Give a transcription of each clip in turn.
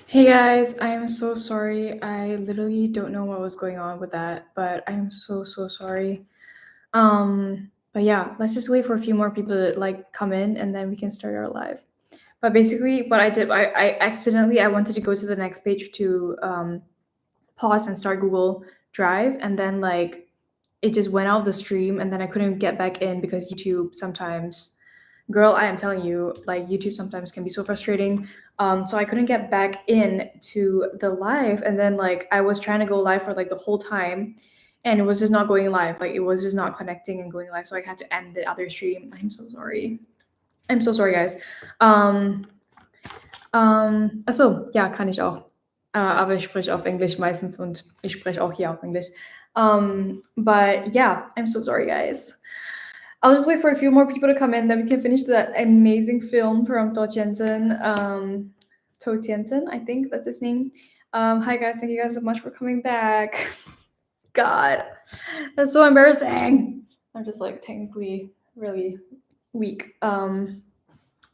Hey guys, I am so sorry. I literally don't know what was going on with that, but I am so sorry. But yeah, let's just wait for a few more people to like come in and then we can start our live. But basically what I did, I wanted to go to the next page to pause and start Google Drive, and then like it just went out of the stream and then I couldn't get back in because YouTube sometimes, girl, I am telling you, like YouTube sometimes can be so frustrating. So I couldn't get back in to the live, and then like I was trying to go live for like the whole time, and it was just not going live. Like it was just not connecting and going live, so I had to end the other stream. I'm so sorry. I'm so sorry, guys. Achso, ja, kann ich auch. Aber ich spreche auf Englisch meistens und ich spreche auch hier auf Englisch. But yeah, I'm so sorry, guys. I'll just wait for a few more people to come in, then we can finish that amazing film from To Tianzhen. To Tianzhen, I think that's his name. Hi guys, thank you guys so much for coming back. God, that's so embarrassing. I'm just like technically really weak.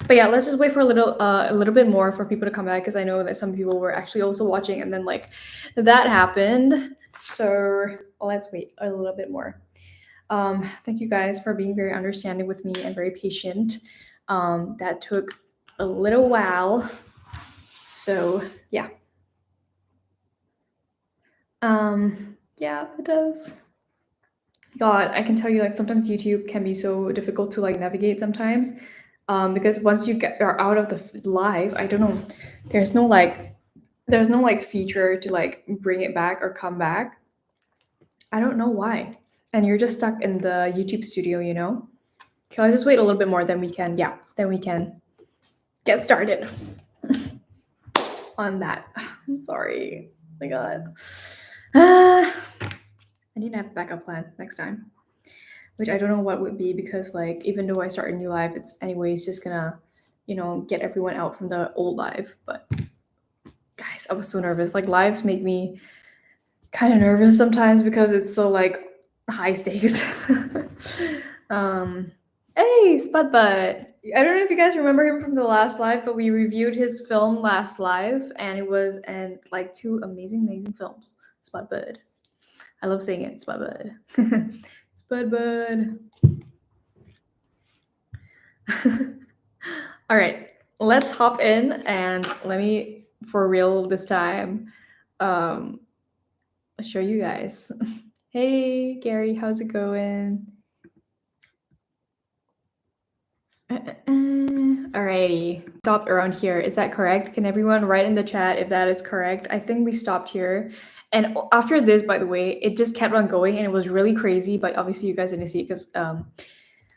But yeah, let's just wait for a little bit more for people to come back, because I know that some people were actually also watching, and then like that happened. So let's wait a little bit more. Thank you guys for being very understanding with me and very patient. That took a little while. So yeah. Yeah, it does. God, I can tell you, like sometimes YouTube can be so difficult to like navigate sometimes. Because once you are out of the live, I don't know, there's no like feature to like bring it back or come back. I don't know why. And you're just stuck in the YouTube studio, you know? Okay, let's just wait a little bit more, then we can get started on that. I'm sorry. Oh my god. I need to have a backup plan next time. Which I don't know what would be, because like even though I start a new live, it's anyways just gonna, get everyone out from the old live. But guys, I was so nervous. Like lives make me kind of nervous sometimes because it's so like high stakes. Hey, Spud Butt. I don't know if you guys remember him from the last live, but we reviewed his film last live, and it was like two amazing films. Spud Bud. I love saying it, Spud Bud. Spud Bud. All right, let's hop in, and let me, for real this time, show you guys. Hey, Gary, how's it going? Alrighty, stopped around here. Is that correct? Can everyone write in the chat if that is correct? I think we stopped here. And after this, by the way, it just kept on going, and it was really crazy, but obviously you guys didn't see it because,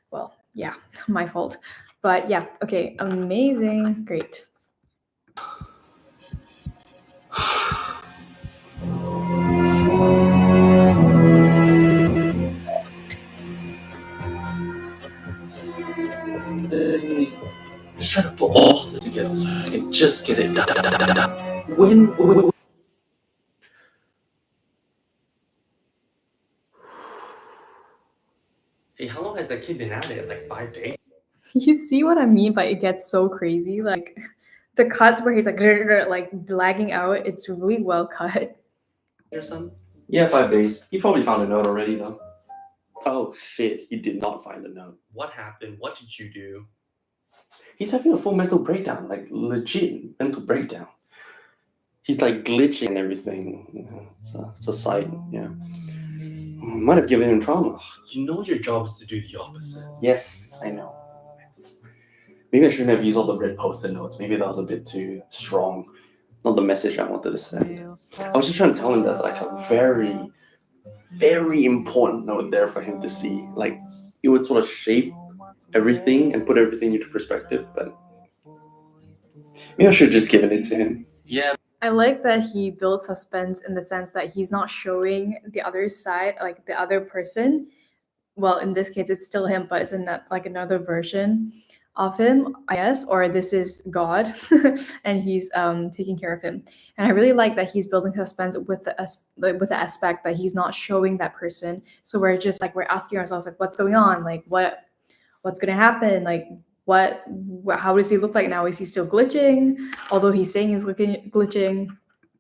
well, yeah, my fault. But yeah, okay, amazing, great. Just try to put all of it together so I can just get it done. When Hey, how long has that kid been at it? Like 5 days? You see what I mean by it gets so crazy? Like the cuts where he's like lagging out, it's really well cut. Or something? Yeah, 5 days. He probably found a note already, though. Oh shit, he did not find a note. What happened? What did you do? He's having a full mental breakdown, like legit mental breakdown. He's like glitching and everything. It's a sight, yeah. Might have given him trauma. You know your job is to do the opposite. Yes, I know. Maybe I shouldn't have used all the red post-it notes. Maybe that was a bit too strong. Not the message I wanted to send. I was just trying to tell him there's like a very, very important note there for him to see. Like it would sort of shape everything and put everything into perspective, but maybe I should have just given it to him. Yeah. I like that he builds suspense in the sense that he's not showing the other side, like the other person. Well, in this case, it's still him, but it's in that like another version of him, I guess, or this is God, and he's taking care of him. And I really like that he's building suspense with the aspect that he's not showing that person. So we're just like we're asking ourselves like, what's going on? Like what's gonna happen? Like how does he look like now? Is he still glitching? Although he's saying he's glitching.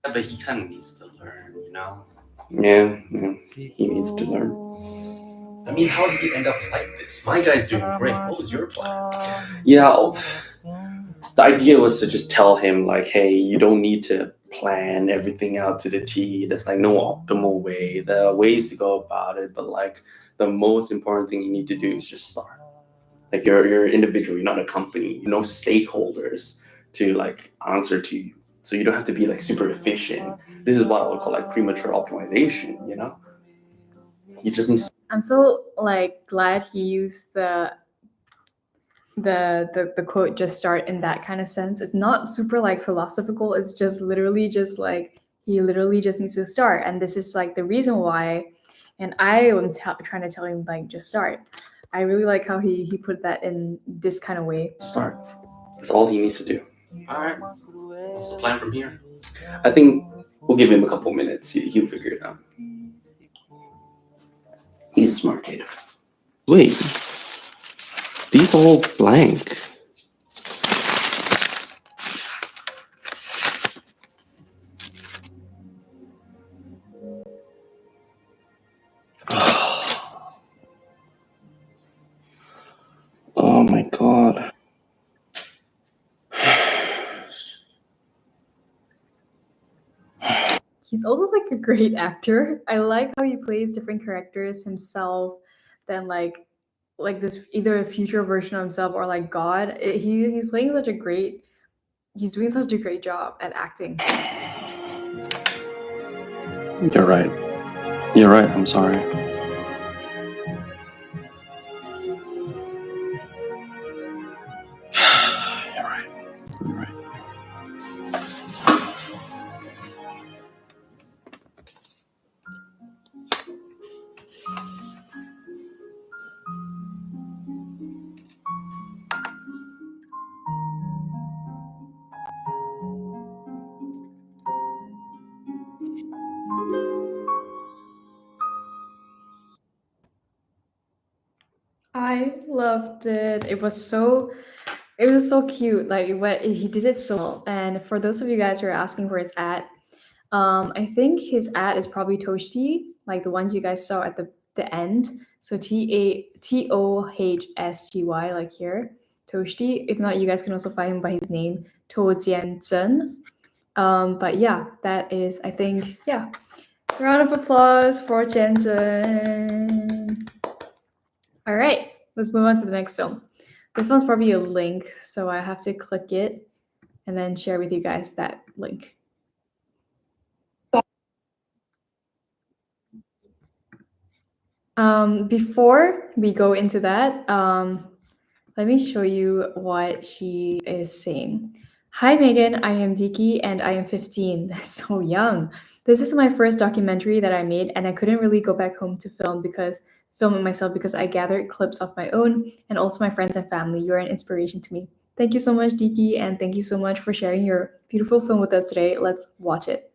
Yeah, but he kind of needs to learn, you know? Yeah, he needs to learn. I mean, how did he end up like this? My guy's doing great. What was your plan? Yeah, the idea was to just tell him, like, hey, you don't need to plan everything out to the T. There's like no optimal way. There are ways to go about it, but like the most important thing you need to do is just start. Like you're an individual, you're not a company, no stakeholders to like answer to you. So you don't have to be like super efficient. This is what I would call like premature optimization, you know? He just needs. I'm so like glad he used the quote "just start" in that kind of sense. It's not super like philosophical. It's just literally just like he literally just needs to start, and this is like the reason why. And I am trying to tell him like just start. I really like how he put that in this kind of way. Start. That's all he needs to do. All right. What's the plan from here? I think we'll give him a couple minutes. He'll figure it out. He's a smart kid. Wait, these all blank. Oh my god. He's also like a great actor. I like how he plays different characters himself, than like this either a future version of himself or like God. He's playing such a great. He's doing such a great job at acting. You're right. You're right. I'm sorry. You're right. You're right. I loved it. It was so cute. Like what he did it so well. And for those of you guys who are asking for his ad, I think his ad is probably Toshti, like the ones you guys saw at the end. So Tohsty, like here, Toshti. If not, you guys can also find him by his name, To Jianzhen. But yeah, that is, I think, yeah. Round of applause for Jianzhen. All right, let's move on to the next film. This one's probably a link, so I have to click it and then share with you guys that link. Before we go into that, let me show you what she is saying. Hi Megan, I am Diki and I am 15. That's so young. This is my first documentary that I made, and I couldn't really go back home to film it myself because I gathered clips of my own and also my friends and family. You're an inspiration to me. Thank you so much, Diki, and thank you so much for sharing your beautiful film with us today. Let's watch it.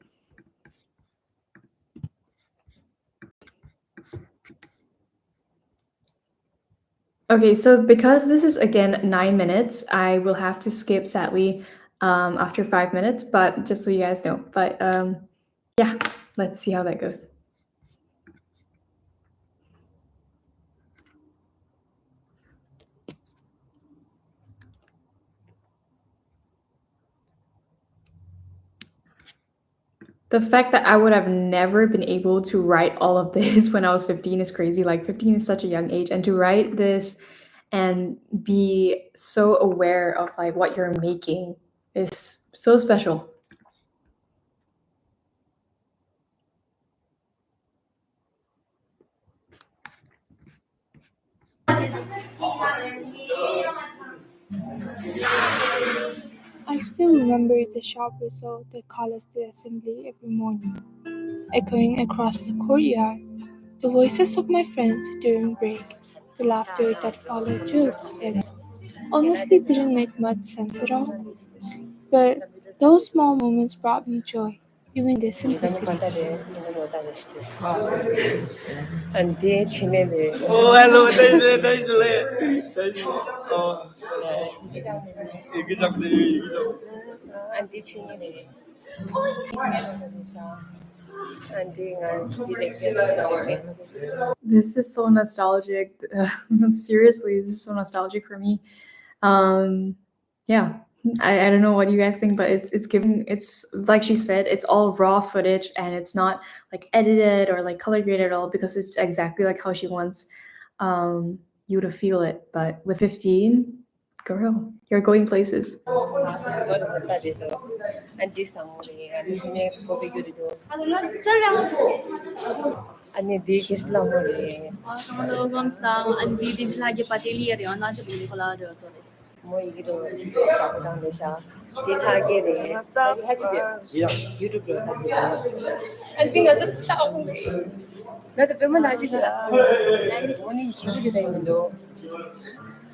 Okay, so because this is again 9 minutes, I will have to skip sadly after 5 minutes, but just so you guys know. But yeah, let's see how that goes. The fact that I would have never been able to write all of this when I was 15 is crazy. Like 15 is such a young age, and to write this and be so aware of like what you're making is so special. I still remember the sharp whistle that called us to assembly every morning, echoing across the courtyard, the voices of my friends during break, the laughter that followed jokes. It honestly didn't make much sense at all, but those small moments brought me joy. even their 이거는 simplicity. 바다를 이는 못하는 시대스. 안돼 지네네. Oh, hello, đây là 안돼 지네네. 안돼가 디렉트. This is so nostalgic. Seriously, this is so nostalgic for me. Yeah, I don't know what you guys think, but it's giving, it's like she said, it's all raw footage and it's not like edited or like color graded at all, because it's exactly like how she wants you to feel it. But with 15, girl, you're going places. 이거는 못하지도. 안돼 사무리 안돼 지네 고비교리도. Ani di kisla mo rin. Andi di lagi patili rin na siya buli pala do so. Mo igiro sakdang de siya. Di thage de. Adi haji de. YouTube ro ta de. Andi nga to tao. Na to pema na ji ka. Oni jibu de dai do.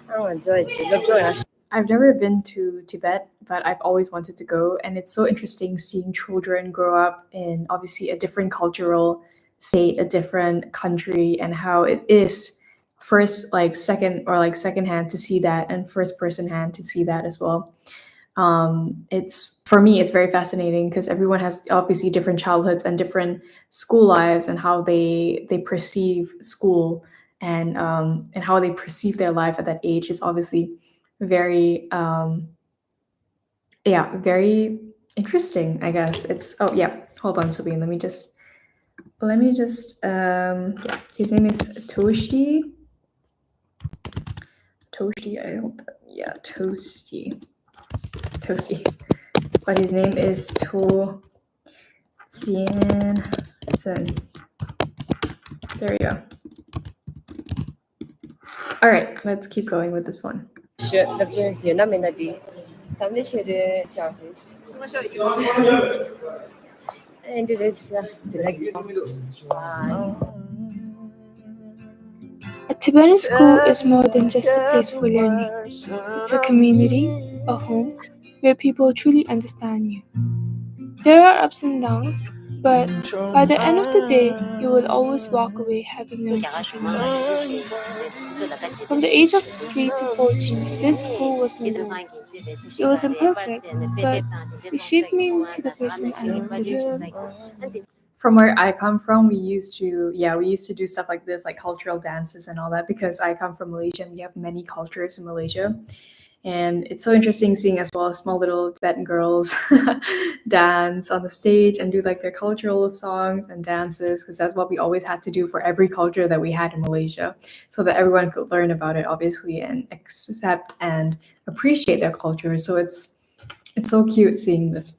Ang enjoy ji. Love joy. I've never been to Tibet, but I've always wanted to go, and it's so interesting seeing children grow up in obviously a different cultural state, a different country, and how it is first, like second or like secondhand to see that, and first person hand to see that as well. It's, for me, it's very fascinating because everyone has obviously different childhoods and different school lives, and how they perceive school, and how they perceive their life at that age is obviously very very interesting, I guess. It's, oh yeah, hold on, Sabine, let me just yeah, his name is Toasty, I hope that, yeah, Toasty, but his name is To Zen. There we go. All right, let's keep going with this one. Love joy. Yun namin na di. Samli siya de Jarvis. And it is like. A Tibetan school is more than just a place for learning. It's a community, a home, where people truly understand you. There are ups and downs, but by the end of the day, you will always walk away having learned something new. From the age of 3 to 14, this school was my home. It wasn't perfect, but it shaped me into the person I am today. From where I come from, we used to do stuff like this, like cultural dances and all that, because I come from Malaysia and we have many cultures in Malaysia. And it's so interesting seeing as well small little Tibetan girls dance on the stage and do like their cultural songs and dances, because that's what we always had to do for every culture that we had in Malaysia, so that everyone could learn about it, obviously, and accept and appreciate their culture. So it's so cute seeing this.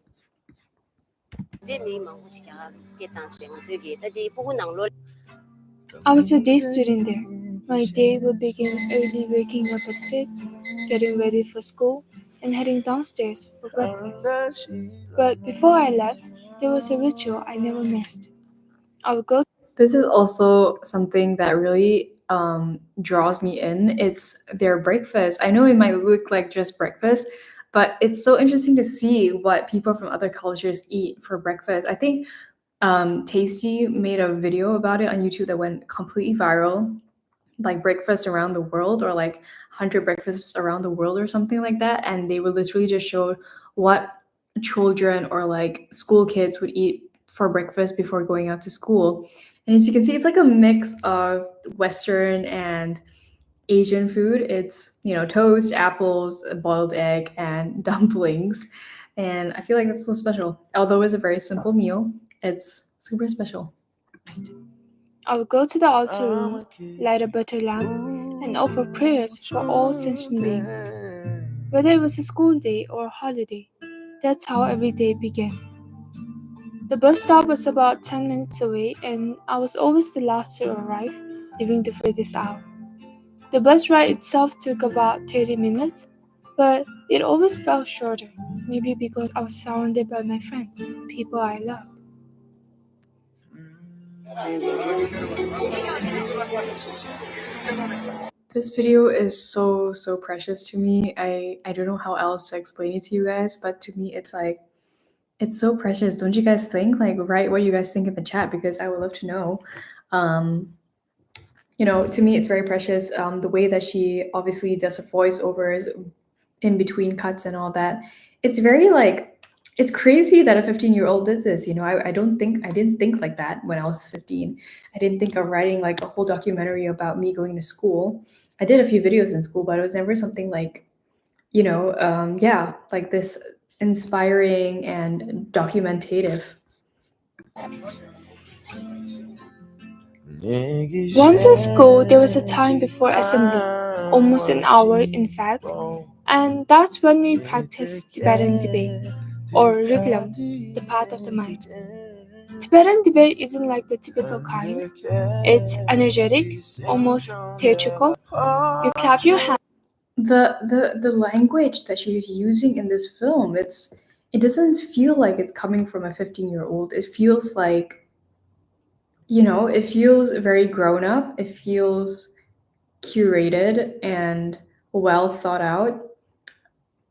I was a day student there. My day would begin early, waking up at 6, getting ready for school, and heading downstairs for breakfast. But before I left, there was a ritual I never missed. I would go. This is also something that really draws me in. It's their breakfast. I know it might look like just breakfast, but it's so interesting to see what people from other cultures eat for breakfast. I think Tasty made a video about it on YouTube that went completely viral, like breakfast around the world, or like 100 breakfasts around the world or something like that. And they would literally just show what children or like school kids would eat for breakfast before going out to school. And as you can see, it's like a mix of Western and Asian food. It's, toast, apples, a boiled egg, and dumplings. And I feel like it's so special. Although it's a very simple meal, it's super special. I would go to the altar room, light a butter lamp, and offer prayers for all sentient beings. Whether it was a school day or a holiday, that's how every day began. The bus stop was about 10 minutes away, and I was always the last to arrive, leaving the furthest out. The bus ride itself took about 30 minutes, but it always felt shorter, maybe because I was surrounded by my friends, people I loved. This video is so precious to me. I don't know how else to explain it to you guys, but to me it's like It's so precious, don't you guys think? Like, write what you guys think in the chat because I would love to know. To me, it's very precious. The way that she obviously does her voiceovers in between cuts and all that. It's very like, it's crazy that a 15-year-old did this. I didn't think like that when I was 15. I didn't think of writing like a whole documentary about me going to school. I did a few videos in school, but it was never something like, like this inspiring and documentative. Once in school, there was a time before assembly, almost an hour in fact, and that's when we practiced Tibetan debate, or Riglam, the path of the mind. Tibetan debate isn't like the typical kind. It's energetic, almost theatrical. You clap your hands. The language that she's using in this film, it doesn't feel like it's coming from a 15-year-old. It feels like, it feels very grown up. It feels curated and well thought out.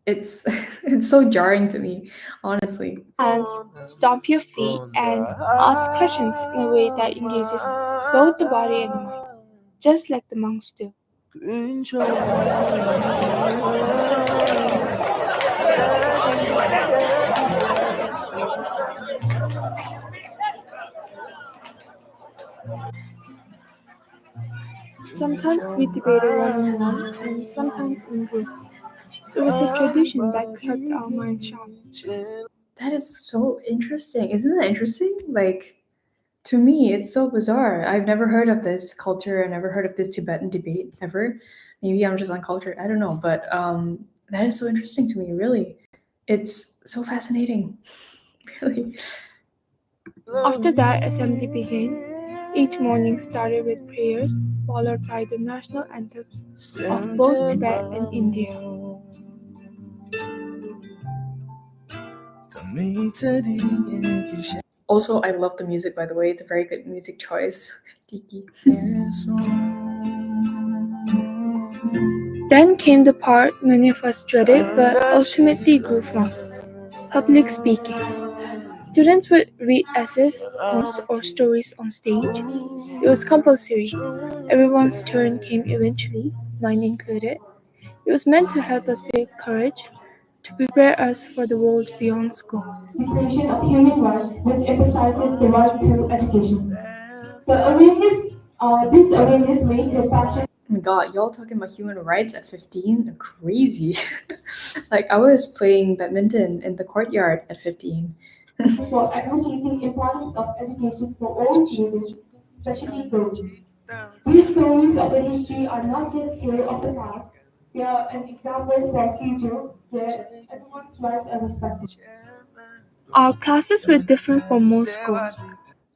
It's it's so jarring to me, honestly. Hands, stomp your feet, and ask questions in a way that engages both the body and the mind, just like the monks do. Sometimes we debated one-on-one, and sometimes in groups. It was a tradition that kept our minds sharp. That is so interesting. Isn't that interesting? Like, to me, it's so bizarre. I've never heard of this culture. I never heard of this Tibetan debate ever. Maybe I'm just uncultured. I don't know. But that is so interesting to me, really. It's so fascinating. Really. After that, assembly began. Each morning started with prayers, followed by the national anthems of both Tibet and India. Also, I love the music, by the way. It's a very good music choice. Tiki. Then came the part many of us dreaded but ultimately grew from public speaking. Students would read essays, poems, or stories on stage. It was compulsory. Everyone's turn came eventually, mine included. It was meant to help us build courage, to prepare us for the world beyond school. Declaration of Human Rights, which emphasizes the right to education. This awareness made a passion. Oh my god, y'all talking about human rights at 15? Crazy. Like, I was playing badminton in the courtyard at 15. For advocating importance of education for all children, especially girls. These stories of the history are not just tales of the past, they are an example for future where everyone's rights are respected. Our classes were different from most schools.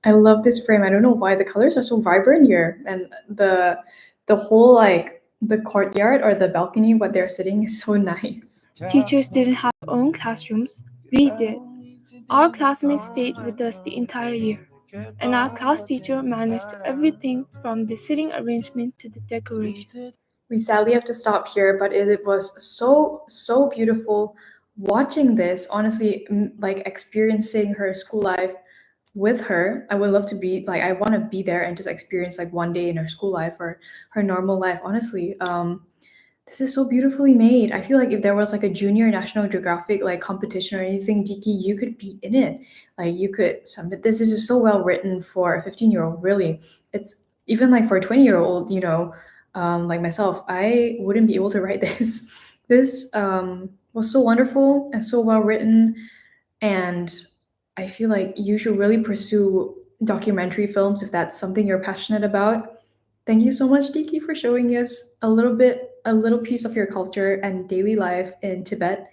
I love this frame. I don't know why the colors are so vibrant here, and the whole like the courtyard or the balcony what they're sitting is so nice. Teachers didn't have their own classrooms, we did. Our classmates stayed with us the entire year, and our class teacher managed everything from the seating arrangement to the decorations. We sadly have to stop here, but it was so beautiful watching this. Honestly, like experiencing her school life with her. I would love to be like, I want to be there and just experience like one day in her school life or her normal life. Honestly, this is so beautifully made. I feel like if there was like a junior National Geographic like competition or anything, Diki, you could be in it. Like you could submit. This is so well written for a 15-year-old. Really, it's even like for a 20-year-old. Like myself, I wouldn't be able to write this. This was so wonderful and so well written, and I feel like you should really pursue documentary films if that's something you're passionate about. Thank you so much, Diki, for showing us a little piece of your culture and daily life in Tibet.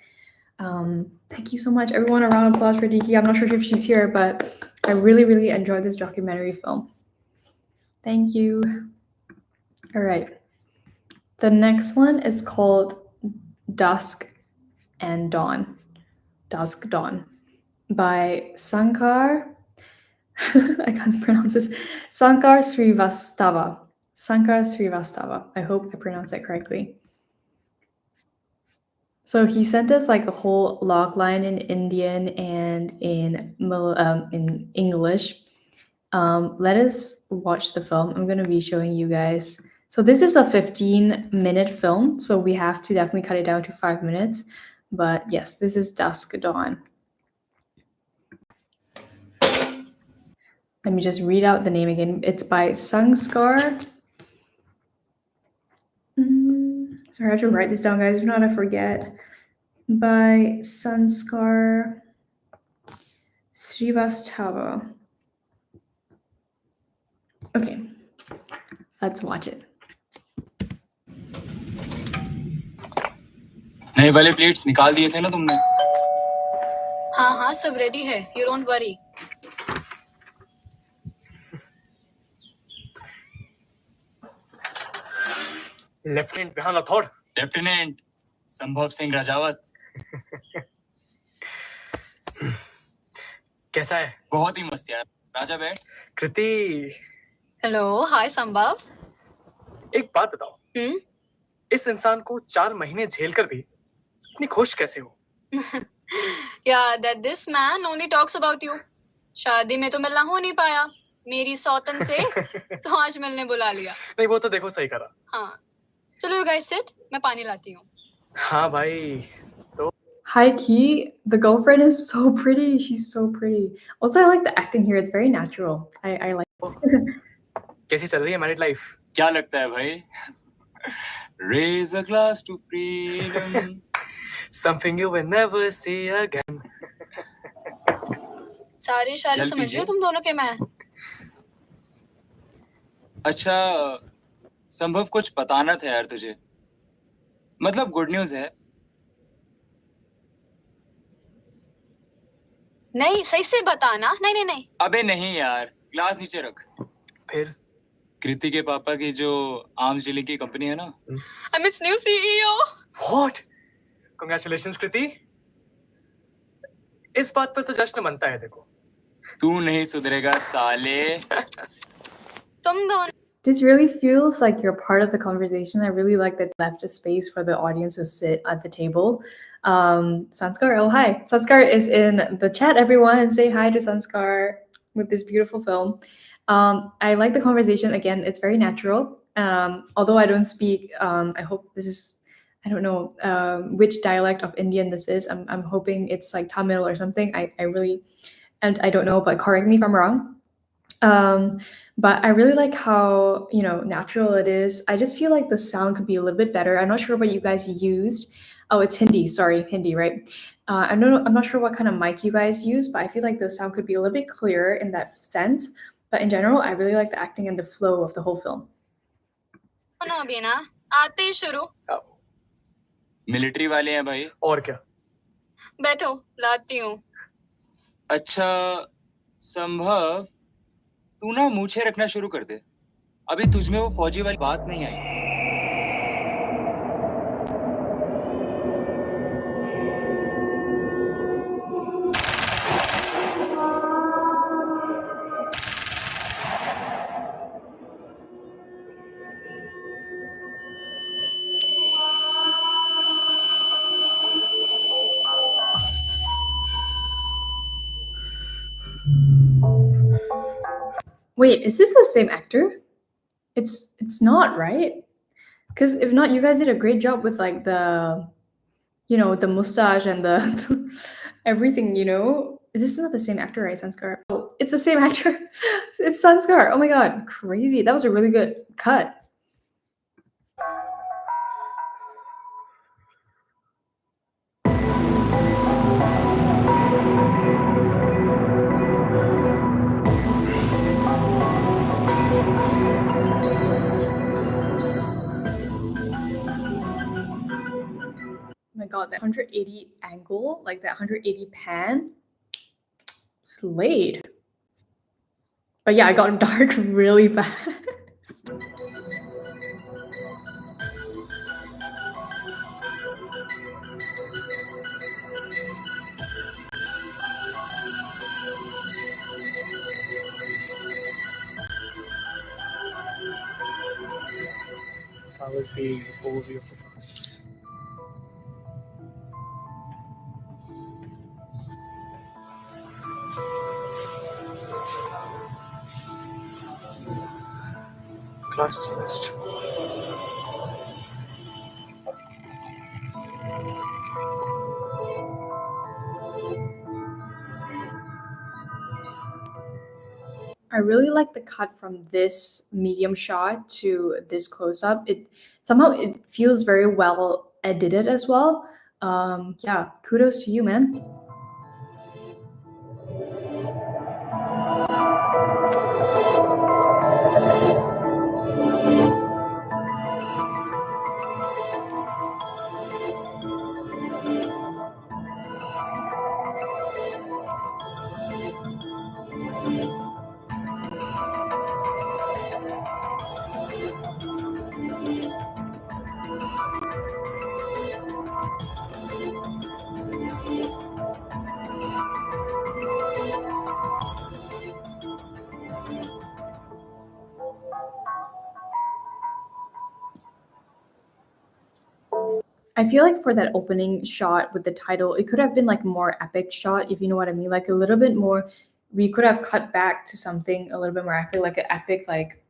Thank you so much, everyone. A round of applause for Diki. I'm not sure if she's here, but I really enjoyed this documentary film. Thank you. All right. The next one is called Dusk and Dawn. Dusk Dawn by Sankar. I can't pronounce this. Sankar Srivastava. Sankar Srivastava. I hope I pronounced that correctly. So he sent us like a whole log line in Indian and in English. Let us watch the film. I'm gonna be showing you guys. So this is a 15-minute film, so we have to definitely cut it down to 5 minutes. But yes, this is Dusk Dawn. Let me just read out the name again. It's by Sangskar. Sorry, I have to write this down, guys. If not, I forget. By Sanskar Srivastava. Okay, let's watch it. नए वाले plates निकाल दिए थे ना तुमने? हाँ हाँ सब रेडी है, you don't worry. Lieutenant Vihan Rathore. Lieutenant Sambhav Singh Rajawat. कैसा है? बहुत ही मस्त यार। राजा बैठ। कृति। हेलो, हाय संभव। एक बात बताओ, इस इंसान को 4 महीने झेल कर भी इतनी खुश कैसे हो? Yeah, that this man only talks about you. शादी में तो मिलना हो नहीं पाया, मेरी सौतन से तो आज मिलने बुला लिया। नहीं वो तो देखो सही करा। हाँ, चलो you guys sit, मैं पानी लाती हूँ। हाँ भाई, तो High key, the girlfriend is so pretty. She's so pretty. Also, I like the acting here. It's very natural. I like. कैसी चल रही है मैरिड लाइफ? क्या लगता है भाई? Raise a glass to freedom. Something you will never see again. सारे इशारे चल समझ पीछे। रहे हो तुम दोनों के मैं? अच्छा संभव कुछ बताना था यार तुझे। मतलब गुड न्यूज़ है। नहीं, सही से बताना। नहीं नहीं नहीं। अबे नहीं यार, ग्लास नीचे रख। फिर कृति के पापा की जो आर्म्स डीलिंग की कंपनी है ना, I'm its new CEO. What? Congratulations कृति। इस बात पर तो जश्न मनता है देखो। तू नहीं सुधरेगा साले। तुम दोनों This really feels like you're part of the conversation. I really like that they left a space for the audience to sit at the table. Sanskar, oh hi. Sanskar is in the chat, everyone. Say hi to Sanskar with this beautiful film. I like the conversation. Again, it's very natural. Although I don't speak, I hope this is, I don't know which dialect of Indian this is. I'm hoping it's like Tamil or something. I really, and I don't know, but correct me if I'm wrong. But I really like how, natural it is. I just feel like the sound could be a little bit better. I'm not sure what you guys used. Oh, it's Hindi. Sorry, Hindi, right? I'm not sure what kind of mic you guys use, but I feel like the sound could be a little bit clearer in that sense. But in general, I really like the acting and the flow of the whole film. भी ना आते ही शुरू। Military वाले हैं भाई। और क्या? बैठो, लाती हूँ। अच्छा संभव, तू ना मूछें रखना शुरू कर दे। अभी तुझ में वो फौजी वाली बात नहीं आई। Wait, is this the same actor? It's not, right? Because if not, you guys did a great job with like the, the mustache and the everything, This is not the same actor, right, Sanskar? Oh, it's the same actor. It's Sanskar. Oh my god, crazy. That was a really good cut. Oh my god, that 180 angle, like that 180 pan, slayed. But yeah, it got dark really fast. That was the overview of the bus. classes list. I really like the cut from this medium shot to this close up. It somehow it feels very well edited as well. Yeah, kudos to you, man. I feel like for that opening shot with the title, it could have been like more epic shot, if you know what I mean. Like a little bit more, we could have cut back to something a little bit more epic, like an epic like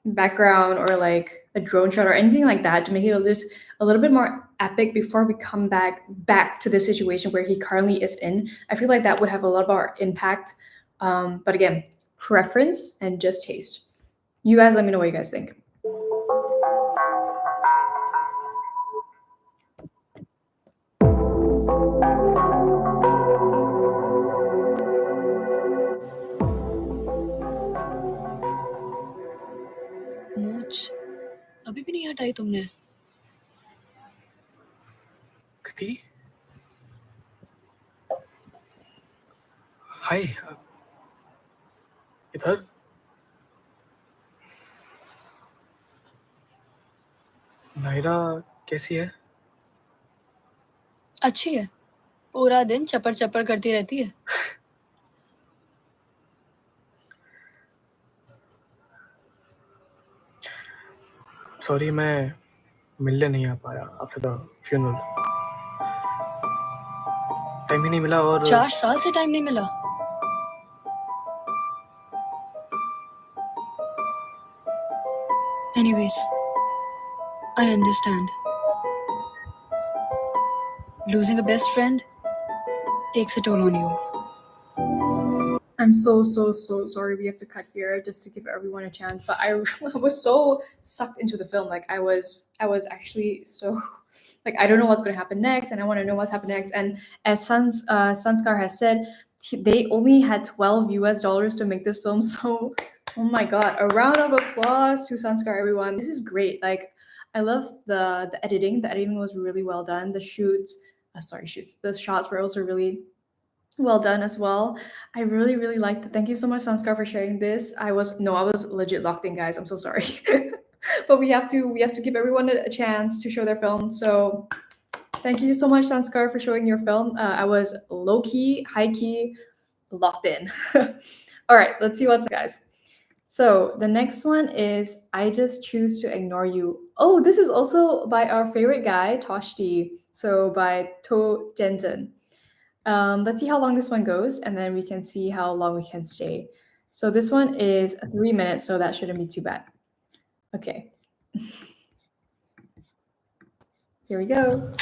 background or like a drone shot or anything like that to make it just a little bit more epic before we come back to the situation where he currently is in. I feel like that would have a lot more impact. But again, preference and just taste. You guys let me know what you guys think. मूछ अभी भी नहीं हटाई तुमने कृति हाय इधर नायरा कैसी है अच्छी है पूरा दिन चपर चपर करती रहती है सॉरी मैं मिलने नहीं आ पाया आफ्टर द फ्यूनरल टाइम ही नहीं मिला और 4 साल से टाइम नहीं मिला Anyways, I understand. Losing a best friend takes a toll on you. I'm so sorry we have to cut here just to give everyone a chance, but I was so sucked into the film. Like I was actually so like I don't know what's going to happen next and I want to know what's happened next. And as Sanskar has said, they only had $12 to make this film. So oh my god, a round of applause to Sanskar, everyone. This is great. Like I love the editing. The editing was really well done. The the shots were also really well done as well. I really liked it. Thank you so much, Sanskar, for sharing this. I was legit locked in, guys. I'm so sorry. But we have to give everyone a chance to show their film. So thank you so much, Sanskar, for showing your film. I was low key, high key, locked in. All right, let's see what's guys. So the next one is I Just Choose to Ignore You. Oh, this is also by our favorite guy, Toshti. So by To Denton. Let's see how long this one goes, and then we can see how long we can stay. So this one is 3 minutes, so that shouldn't be too bad. Okay. Here we go.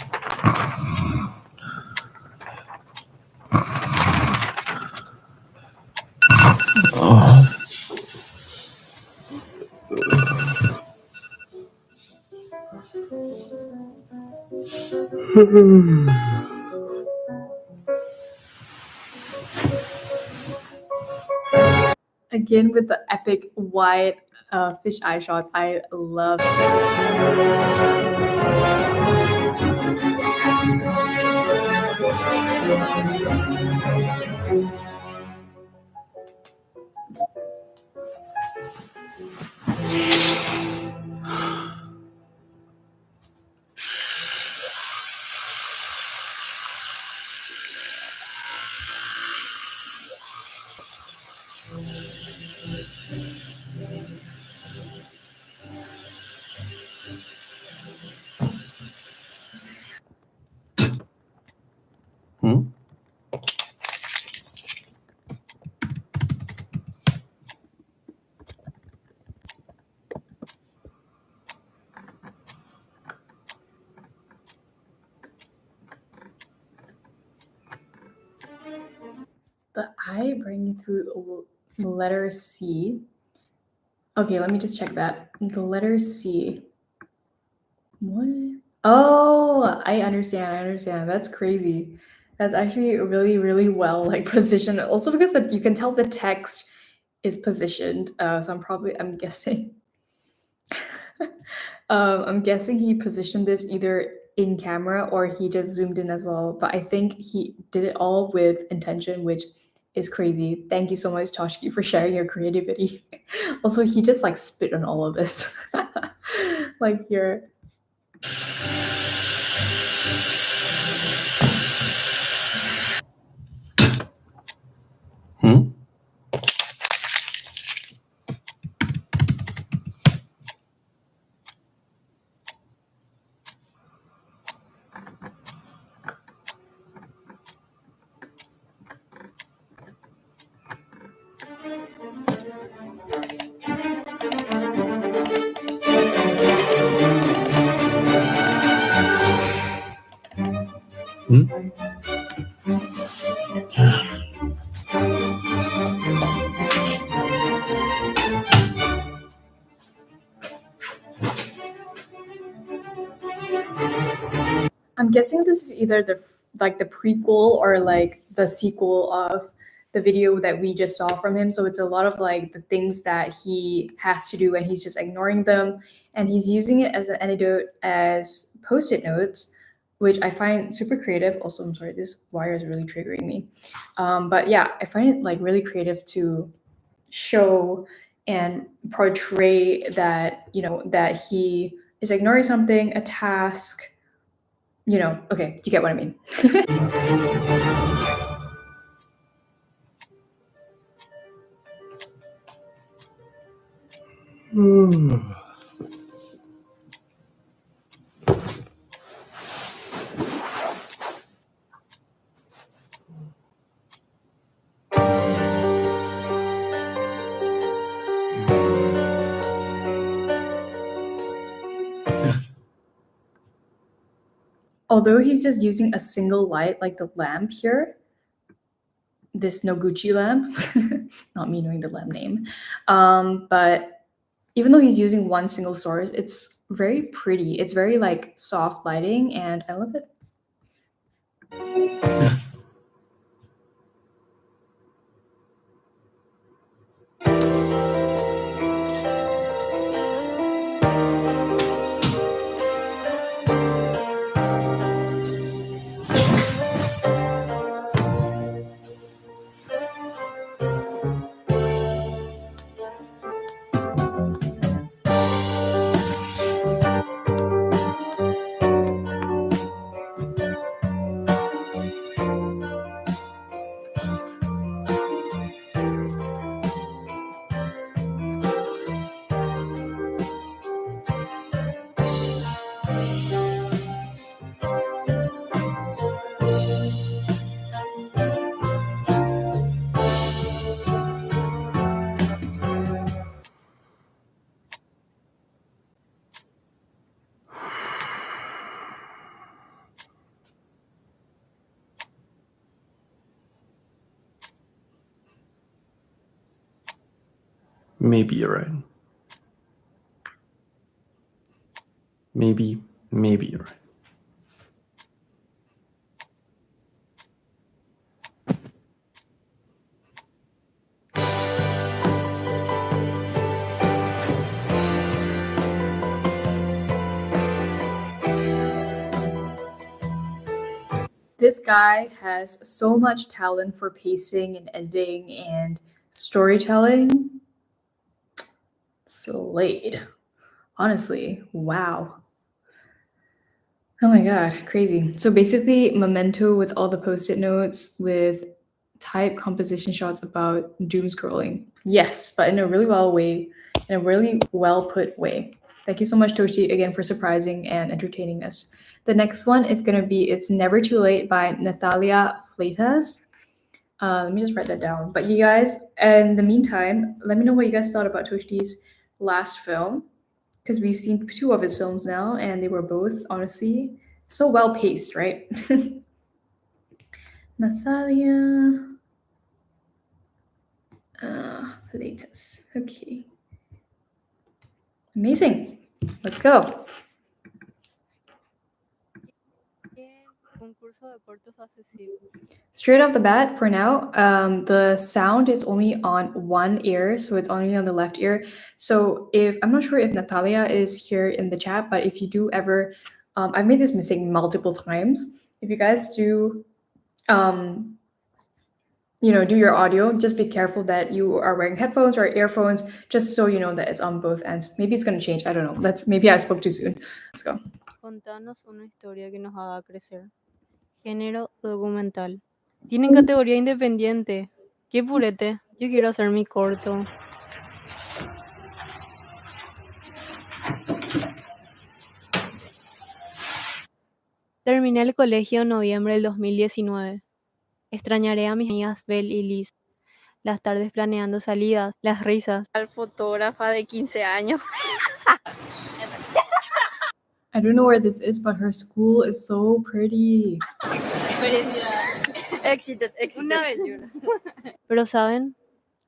Again with the epic wide fish eye shots. I love the I bring you through letter C. Okay, let me just check that. The letter C. What? Oh, I understand. That's crazy. That's actually really, really well like positioned. Also because that you can tell the text is positioned. So I'm guessing. I'm guessing he positioned this either in camera or he just zoomed in as well. But I think he did it all with intention, which is crazy. Thank you so much, Toshki, for sharing your creativity. Also, he just like spit on all of this. Like you're Hmm? Hmm? I'm guessing this is either the prequel or like the sequel of the video that we just saw from him. So it's a lot of like the things that he has to do and he's just ignoring them, and he's using it as an antidote as post-it notes, which I find super creative. Also, I'm sorry, this wire is really triggering me. But yeah, I find it like really creative to show and portray that that he is ignoring something, a task. Okay, you get what I mean. Although he's just using a single light, like the lamp here, this Noguchi lamp, not me knowing the lamp name, but even though he's using one single source, it's very pretty. It's very like soft lighting, and I love it. Maybe you're right. Maybe you're right. This guy has so much talent for pacing and editing and storytelling. Slade. Honestly, wow. Oh my god, crazy. So basically, Memento with all the post-it notes with type composition shots about doom scrolling. Yes, but in a really well put way. Thank you so much, Toshi, again for surprising and entertaining us. The next one is gonna be It's Never Too Late by Natalia Fleitas. Let me just write that down. But you guys, in the meantime, let me know what you guys thought about Toshi's last film, because we've seen two of his films now, and they were both honestly so well paced, right? Natalia. Pilates. Okay. Amazing. Let's go. Straight off the bat, for now, the sound is only on one ear, so it's only on the left ear. So if I'm not sure if Natalia is here in the chat, but if you do ever, I've made this mistake multiple times. If you guys do, do your audio, just be careful that you are wearing headphones or earphones, just so you know that it's on both ends. Maybe it's gonna change. I don't know. Maybe I spoke too soon. Let's go. Contanos una historia que nos haga crecer. Género documental. Tienen categoría independiente. Qué purete. Yo quiero hacer mi corto. Terminé el colegio en noviembre del 2019. Extrañaré a mis amigas Bel y Liz. Las tardes planeando salidas, las risas. Al fotógrafa de 15 años. I don't know where this is, but her school is so pretty. Éxito. Una vez. Pero ¿saben?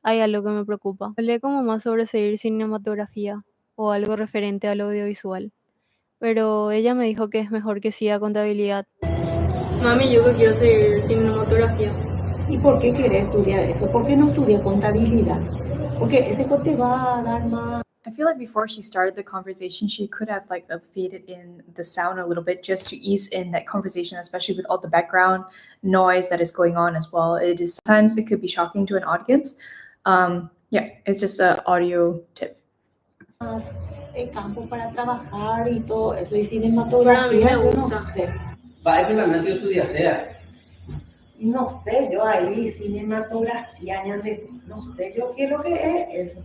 Hay algo que me preocupa. Hablé como más sobre seguir cinematografía o algo referente al audiovisual. Pero ella me dijo que es mejor que siga contabilidad. Mami, yo que quiero seguir cinematografía. ¿Y por qué querés estudiar eso? ¿Por qué no estudias contabilidad? Porque ese te va a dar más. I feel like before she started the conversation, she could have faded in the sound a little bit just to ease in that conversation, especially with all the background noise that is going on as well. Sometimes it could be shocking to an audience. Yeah, it's just an audio tip. El campo para trabajar y todo eso, y cinematografía, yo no sé. Yo estudié SEA. Y no sé, yo ahí, cinematografía, no sé yo qué es lo que es eso.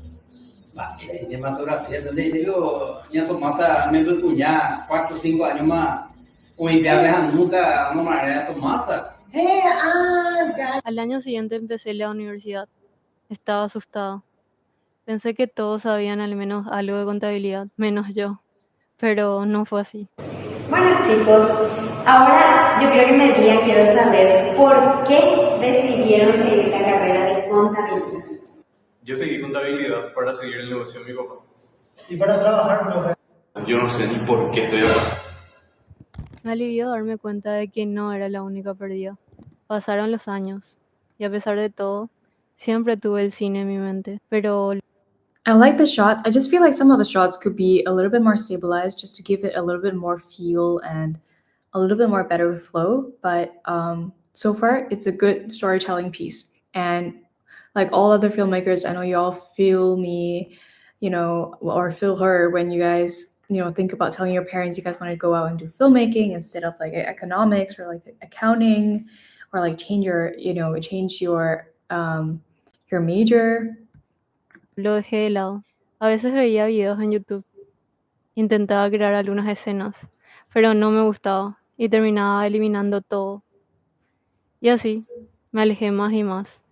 Cinematografía, entonces yo, Tomasa, me cuñar 4 o 5 años más, o enviarles nunca a una manera de Tomasa. Ya. Al año siguiente empecé la universidad. Estaba asustada. Pensé que todos sabían al menos algo de contabilidad, menos yo. Pero no fue así. Bueno chicos, ahora yo creo que me digan, quiero saber por qué decidieron seguir la carrera de contabilidad. Yo seguí contabilidad para seguir el negocio de mi papá. ¿Y para trabajar? Yo no sé ni por qué estoy acá. Me alivió darme cuenta de que no era la única perdida. Pasaron los años y a pesar de todo, siempre tuve el cine en mi mente. Pero I like the shots. I just feel like some of the shots could be a little bit more stabilized just to give it a little bit more feel and a little bit more better flow. But so far, it's a good storytelling piece. And like all other filmmakers, I know you all feel me, or feel her when you guys, think about telling your parents you guys want to go out and do filmmaking instead of like economics or like accounting, or like change your major. lo dejé de lado. A veces veía videos en YouTube. Intentaba crear algunas escenas, pero no me gustaba y terminaba eliminando todo. Y así, me alejé más y más.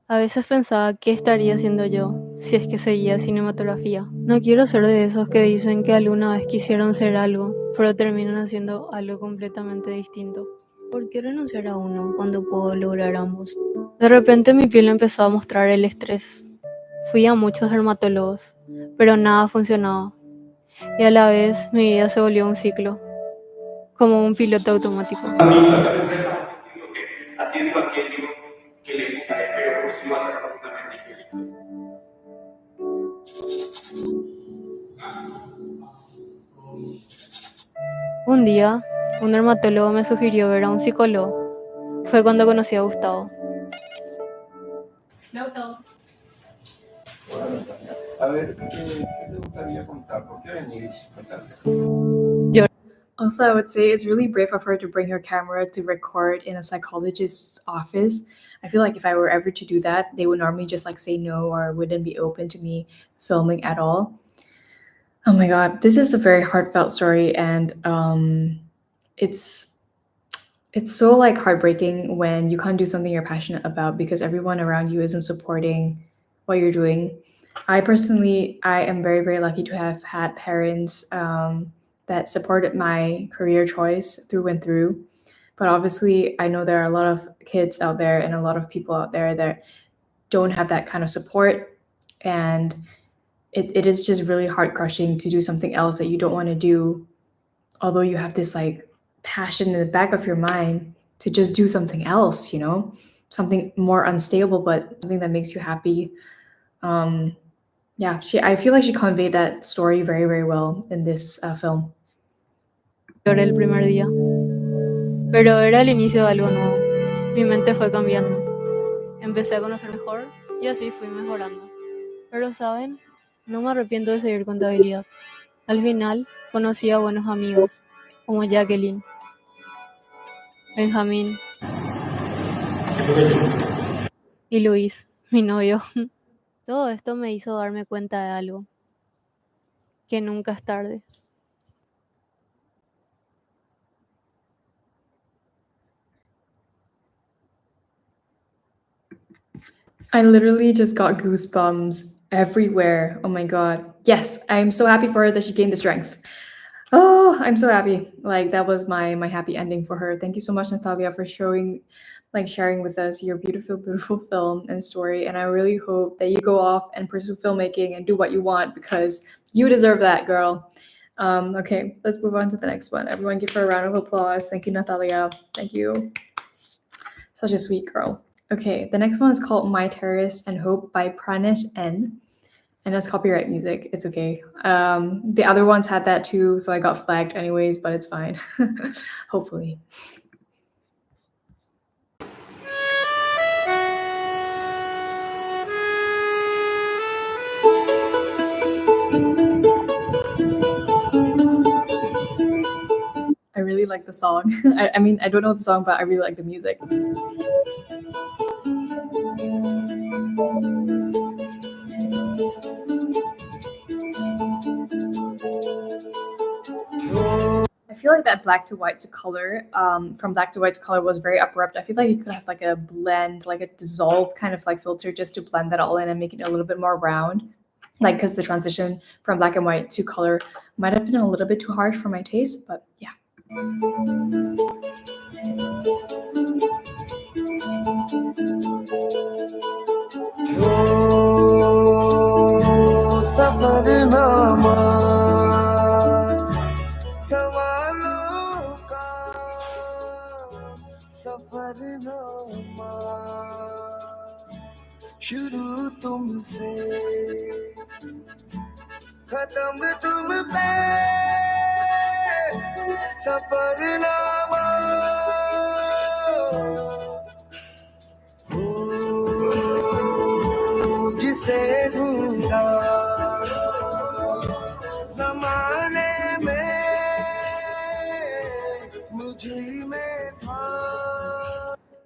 A veces pensaba qué estaría haciendo yo si es que seguía cinematografía. No quiero ser de esos que dicen que alguna vez quisieron ser algo, pero terminan haciendo algo completamente distinto. ¿Por qué renunciar a uno cuando puedo lograr ambos? De repente mi piel empezó a mostrar el estrés. Fui a muchos dermatólogos, pero nada funcionaba. Y a la vez mi vida se volvió un ciclo, como un piloto automático. Así es cualquier libro que le gusta, pero por si va a ser absolutamente feliz. Un día, un dermatólogo me sugirió ver a un psicólogo. Fue cuando conocí a Gustavo. A ver, ¿qué te gustaría contar? ¿Por qué venir a contarle? Also, I would say it's really brave of her to bring her camera to record in a psychologist's office. I feel like if I were ever to do that, they would normally just say no or wouldn't be open to me filming at all. Oh my god, this is a very heartfelt story, and it's so heartbreaking when you can't do something you're passionate about because everyone around you isn't supporting what you're doing. I am very, very lucky to have had parents that supported my career choice through and through. But obviously, I know there are a lot of kids out there and a lot of people out there that don't have that kind of support. and it is just really heart crushing to do something else that you don't want to do, although you have this like passion in the back of your mind to just do something else, you know, something more unstable, but something that makes you happy. Yeah, I feel like she conveyed that story very, very well in this film. Lloré el primer día, pero era el inicio de algo nuevo. Mi mente fue cambiando. Empecé a conocer mejor y así fui mejorando. Pero, ¿saben? No me arrepiento de seguir contabilidad. Al final, conocí a buenos amigos, como Jacqueline, Benjamín y Luis, mi novio. Todo esto me hizo darme cuenta de algo, que nunca es tarde. I literally just got goosebumps everywhere. Oh my god. Yes, I'm so happy for her that she gained the strength. Oh, I'm so happy. Like that was my happy ending for her. Thank you so much, Natalia, for sharing with us your beautiful, beautiful film and story. And I really hope that you go off and pursue filmmaking and do what you want because you deserve that, girl. Okay, let's move on to the next one. Everyone give her a round of applause. Thank you, Natalia. Thank you. Such a sweet girl. Okay, the next one is called My Terrace and Hope by Pranesh N. And that's copyright music. It's okay. The other ones had that too, so I got flagged anyways, but it's fine. Hopefully. I really like the song. I mean, I don't know the song, but I really like the music. I feel like that black to white to color, from black to white to color was very abrupt. I feel like you could have like a blend, like a dissolve kind of like filter just to blend that all in and make it a little bit more round. Like, because the transition from black and white to color might have been a little bit too harsh for my taste, but yeah. Safarnama सवालों का सफरनामा शुरू तुमसे खत्म तुम पे सफरनामा जिसे ढूंढा ज़माने में मुझे में था.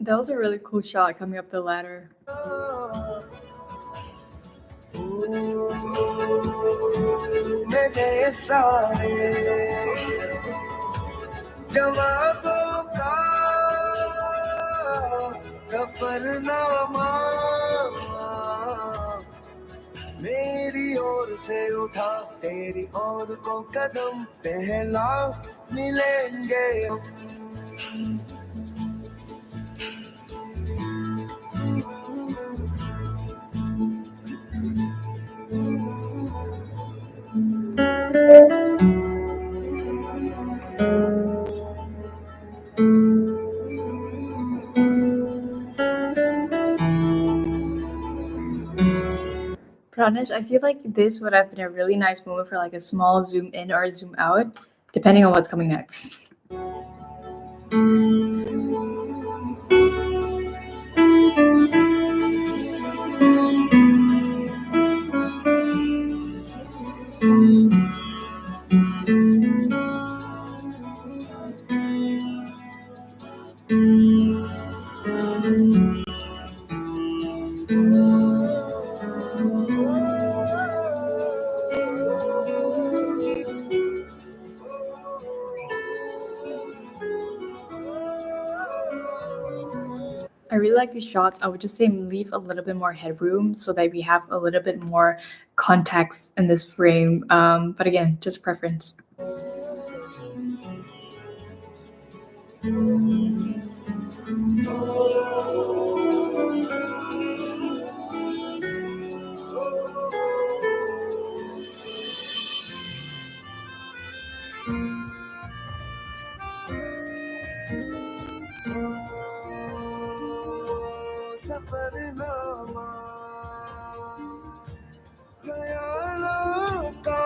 That was a really cool shot coming up the ladder. मेरे सारे जवाबों का सफरनामा मेरी ओर से उठा तेरी ओर को कदम पहला मिलेंगे हम. Pranesh, I feel like this would have been a really nice moment for like a small zoom in or zoom out, depending on what's coming next. I really like these shots. I would just say leave a little bit more headroom so that we have a little bit more context in this frame. But again, just preference. Safarnama ख्यालों का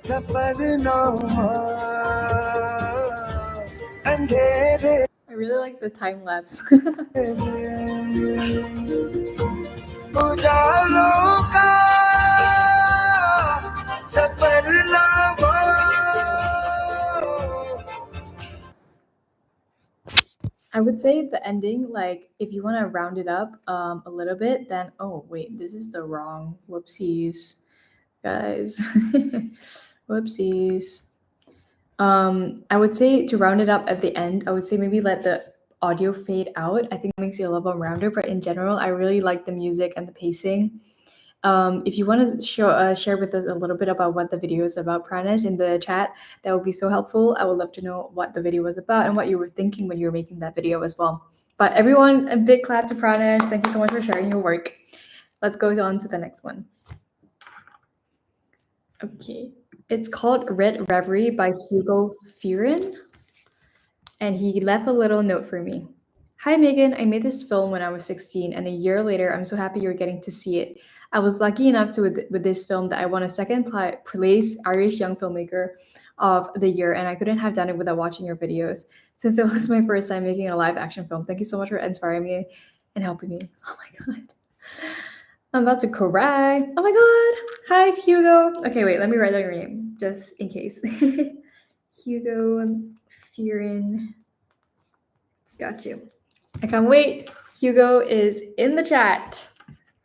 सफरनामा अंधेरे I really like the time lapse. उजालों का Safarnama I would say the ending, like, if you want to round it up a little bit, then oh wait, this is the wrong. Whoopsies, guys. Whoopsies. I would say to round it up at the end, I would say maybe let the audio fade out. I think it makes it a little bit rounder, but in general, I really like the music and the pacing. If you want to share with us a little bit about what the video is about, Pranesh, in the chat, that would be so helpful. I would love to know what the video was about and what you were thinking when you were making that video as well. But everyone, a big clap to Pranesh. Thank you so much for sharing your work. Let's go on to the next one. Okay. It's called Reverie by Hugo Furin. And he left a little note for me. Hi, Megan. I made this film when I was 16, and a year later, I'm so happy you're getting to see it. I was lucky enough to with this film that I won a second place Irish Young Filmmaker of the Year, and I couldn't have done it without watching your videos, since it was my first time making a live action film. Thank you so much for inspiring me and helping me. Oh my God. I'm about to cry. Oh my God. Hi, Hugo. Okay, wait, let me write down your name, just in case. Hugo Furin. Got you. I can't wait. Hugo is in the chat.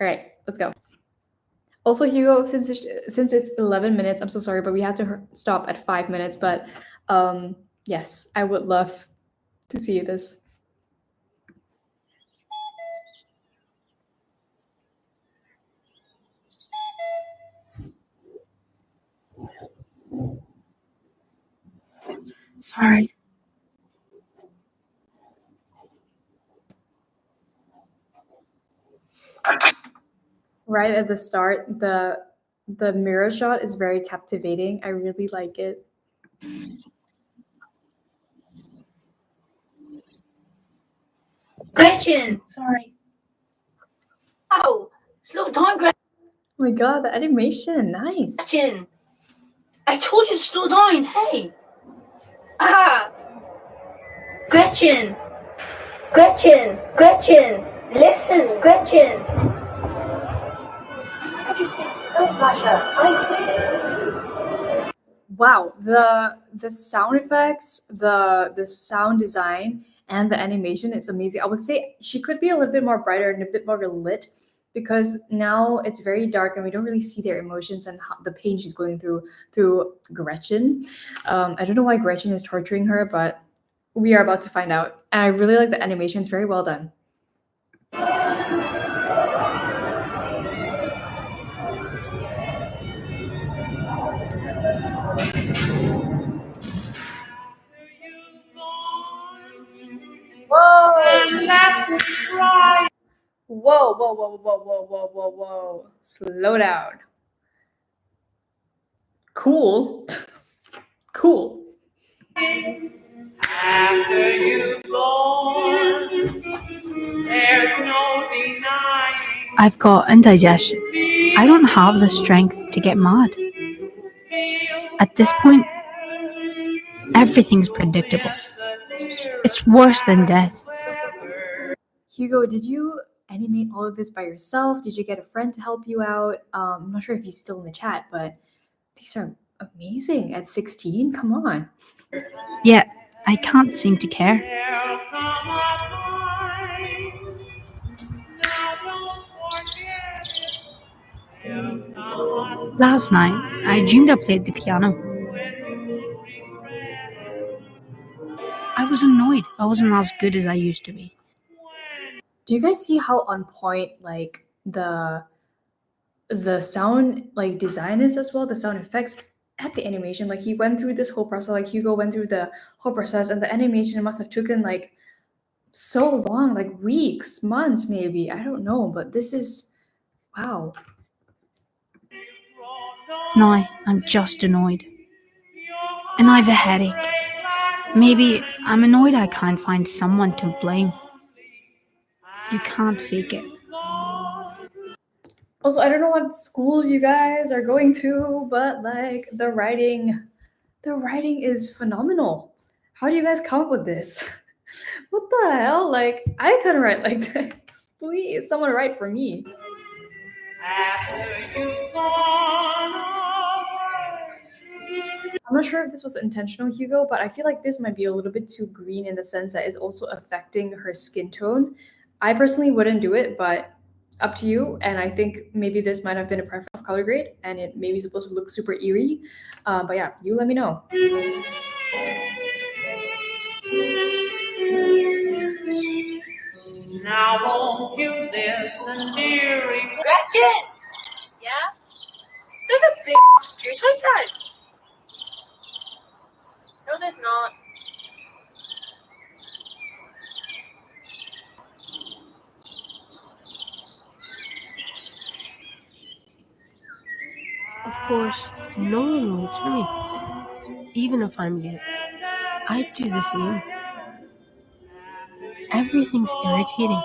All right, let's go. Also, Hugo, since it's 11 minutes, I'm so sorry, but we have to stop at 5 minutes. But yes, I would love to see this. Sorry. Right at the start, the mirror shot is very captivating. I really like it. Gretchen! Sorry. Oh, slow down, Gretchen. Oh my God, the animation, nice. Gretchen! I told you to slow down, hey! Ah! Gretchen! Gretchen! Gretchen! Listen, Gretchen! Could you say slow, Sasha? I did. Wow, the sound effects, the sound design, and the animation is amazing. I would say she could be a little bit more brighter and a bit more lit, because now it's very dark and we don't really see their emotions and the pain she's going through Gretchen. I don't know why Gretchen is torturing her, but we are about to find out. And I really like the animation. It's very well done. Whoa, whoa, whoa, whoa, whoa, whoa, whoa, whoa. Slow down. Cool. Cool. After you've gone, there's no denying. I've got indigestion. I don't have the strength to get mad. At this point, everything's predictable. It's worse than death. Hugo, did you animate all of this by yourself? Did you get a friend to help you out? I'm not sure if he's still in the chat, but these are amazing. At 16, come on. Yet, I can't seem to care. Last night, I dreamed I played the piano. I was annoyed I wasn't as good as I used to be. Do you guys see how on point like the sound like design is as well, the sound effects at the animation? Like he went through this whole process, like Hugo went through the whole process, and the animation must have taken like so long, like weeks, months maybe. I don't know, but this is wow. Now, I'm just annoyed. And I have a headache. Maybe I'm annoyed I can't find someone to blame. You can't fake it. Also, I don't know what schools you guys are going to, but like the writing is phenomenal. How do you guys come up with this? What the hell? Like, I couldn't write like this. Please, someone write for me. I'm not sure if this was intentional, Hugo, but I feel like this might be a little bit too green in the sense that it's also affecting her skin tone. I personally wouldn't do it, but up to you. And I think maybe this might have been a preference of color grade, and it may be supposed to look super eerie. But yeah, you let me know. Now won't you listen, dearie? Gretchen! Yeah? There's a big juice outside. No, there's not. Of course, no one waits for me. Even if I'm late, I do the same. Everything's irritating.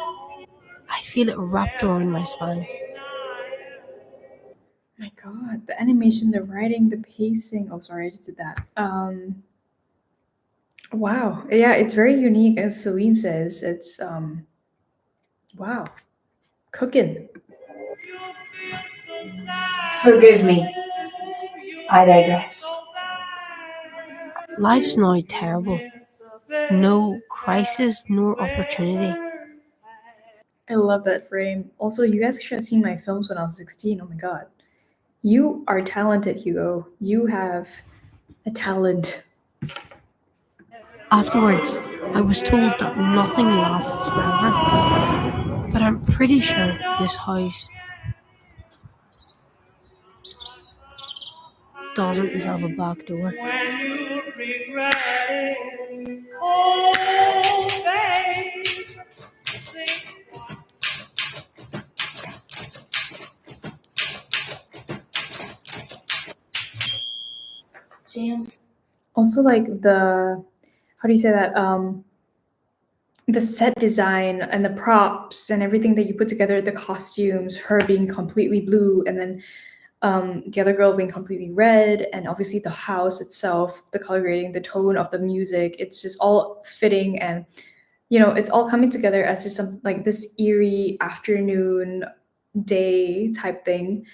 I feel it wrapped around my spine. My god, the animation, the writing, the pacing. Oh, sorry, I just did that. Wow. Yeah, it's very unique, as Celine says. It's wow. Cooking. Forgive me. I digress. Life's now terrible. No crisis nor opportunity. I love that frame. Also, you guys should have seen my films when I was 16. Oh my god. You are talented, Hugo. You have a talent. Afterwards, I was told that nothing lasts forever. But I'm pretty sure this house doesn't have a back door. When you regret it, oh, babe. Also, like the how do you say that? The set design and the props and everything that you put together, the costumes, her being completely blue, and then the other girl being completely red, and obviously the house itself, the color grading, the tone of the music, it's just all fitting, and it's all coming together as just some like this eerie afternoon day type thing,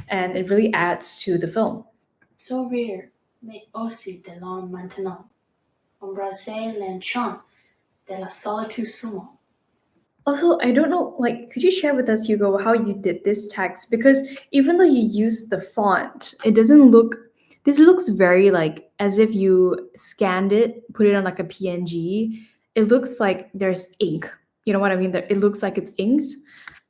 and it really adds to the film. So rare, mais aussi de l'homme maintenant. Embrasser l'enchant de la solitude sumo. Also, I don't know, like, could you share with us, Hugo, how you did this text? Because even though you used the font, it doesn't look, this looks very like as if you scanned it, put it on like a PNG. It looks like there's ink. You know what I mean? It looks like it's inked.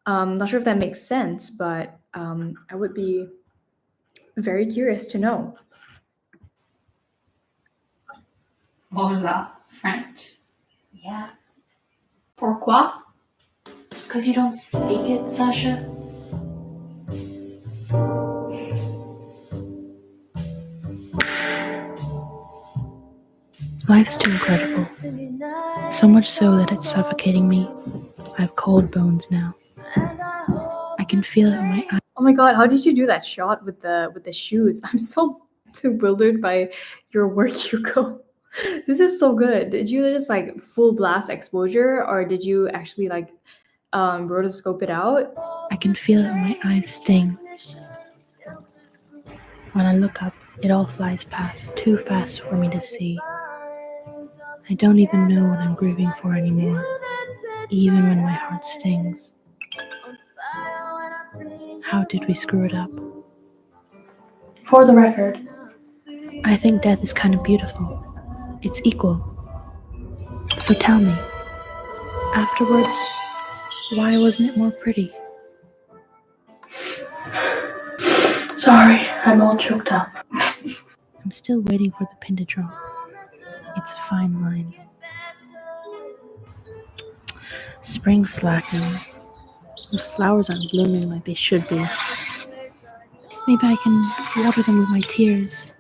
Not sure if that makes sense, but I would be very curious to know. What was that? French? Yeah. Pourquoi? Because you don't speak it, Sasha. Life's too incredible. So much so that it's suffocating me. I have cold bones now. I can feel it in my eyes. Oh my god, how did you do that shot with the shoes? I'm so bewildered by your work, Hugo. This is so good. Did you just like full blast exposure, or did you actually like rotoscope it out? I can feel it in my eyes sting. When I look up, it all flies past, too fast for me to see. I don't even know what I'm grieving for anymore, even when my heart stings. How did we screw it up? For the record, I think death is kind of beautiful. It's equal. So tell me, afterwards, why wasn't it more pretty? sorry, I'm all choked up. I'm still waiting for the pin to drop. It's a fine line. Spring's slacking. The flowers aren't blooming like they should be. Maybe I can water them with my tears.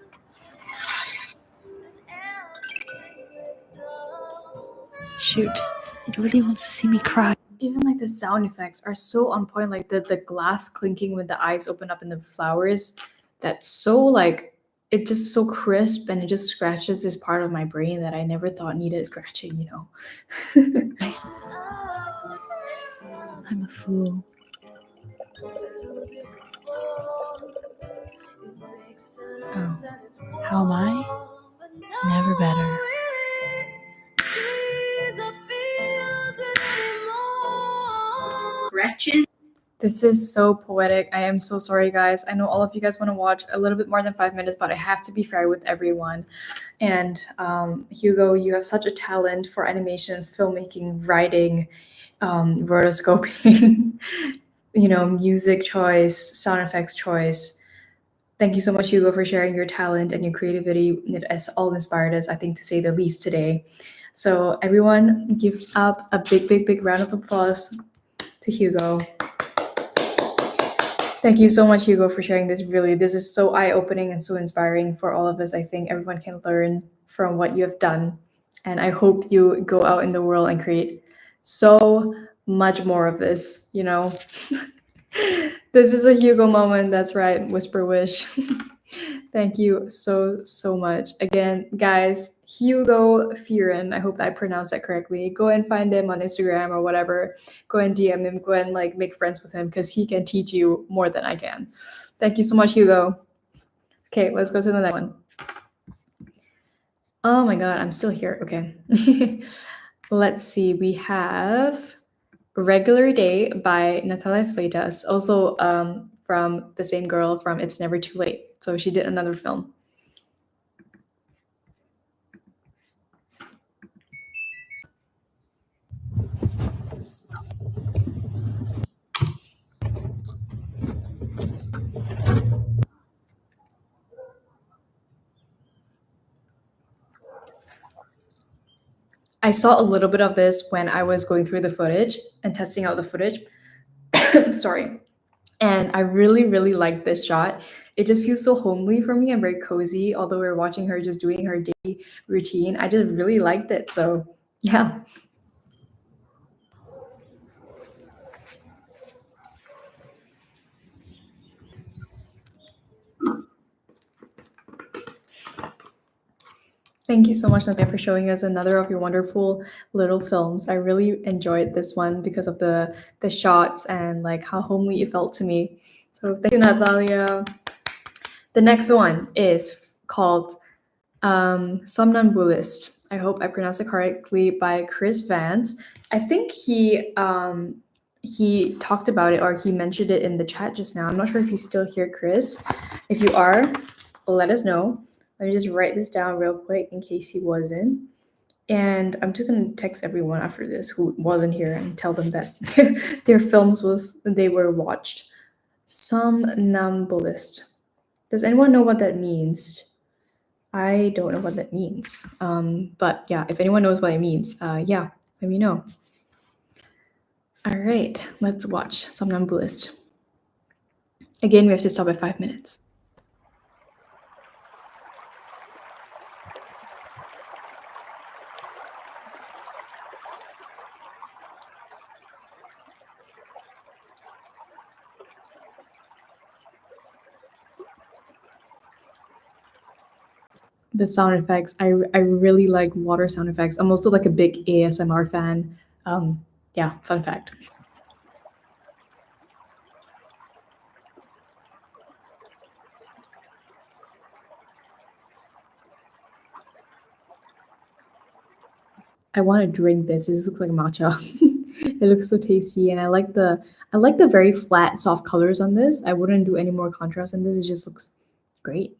Shoot, it really wants to see me cry. even like the sound effects are so on point, like the glass clinking when the eyes open up in the flowers. That's so like it just so crisp, and it just scratches this part of my brain that I never thought needed scratching, you know. I'm a fool. Oh, how am I? Never better. Gretchen. This is so poetic. I am so sorry, guys. I know all of you guys want to watch a little bit more than 5 minutes, but I have to be fair with everyone. And Hugo, you have such a talent for animation, filmmaking, writing, rotoscoping, you know, music choice, sound effects choice. Thank you so much, Hugo, for sharing your talent and your creativity. It has all inspired us, I think, to say the least today. So everyone, give up a big, big, big round of applause to Hugo. Thank you so much, Hugo, for sharing this. Really, this is so eye-opening and so inspiring for all of us. I think everyone can learn from what you have done. And I hope you go out in the world and create so much more of this, you know? This is a Hugo moment. That's right. Whisper Wish. Thank you so, so much. Again, guys, Hugo Fearon, I hope that I pronounced that correctly. Go and find him on Instagram or whatever. Go and DM him. Go and like make friends with him because he can teach you more than I can. Thank you so much, Hugo. Okay, let's go to the next one. Oh my God, I'm still here. Okay. Let's see. We have Regular Day by Natalia Fleitas, also from the same girl from It's Never Too Late. So she did another film. I saw a little bit of this when I was going through the footage and testing out the footage. Sorry. And I really, really liked this shot. It just feels so homely for me and very cozy. Although we're watching her just doing her daily routine, I just really liked it. So yeah. Thank you so much, Nadia, for showing us another of your wonderful little films. I really enjoyed this one because of the shots and like how homely it felt to me. So thank you, Natalia. The next one is called Somnambulist. I hope I pronounced it correctly, by Chris Vance. I think he talked about it, or he mentioned it in the chat just now. I'm not sure if he's still here, Chris. If you are, let us know. Let me just write this down real quick in case he wasn't. And I'm just gonna text everyone after this who wasn't here and tell them that their films they were watched. Somnambulist. Does anyone know what that means? I don't know what that means. But yeah, if anyone knows what it means, yeah, let me know. All right, let's watch Somnambulist. Again, we have to stop at 5 minutes. The sound effects, I really like water sound effects. I'm also like a big ASMR fan. Yeah, fun fact. I want to drink this. This looks like matcha. It looks so tasty, and I like the very flat, soft colors on this. I wouldn't do any more contrast in this. It just looks great.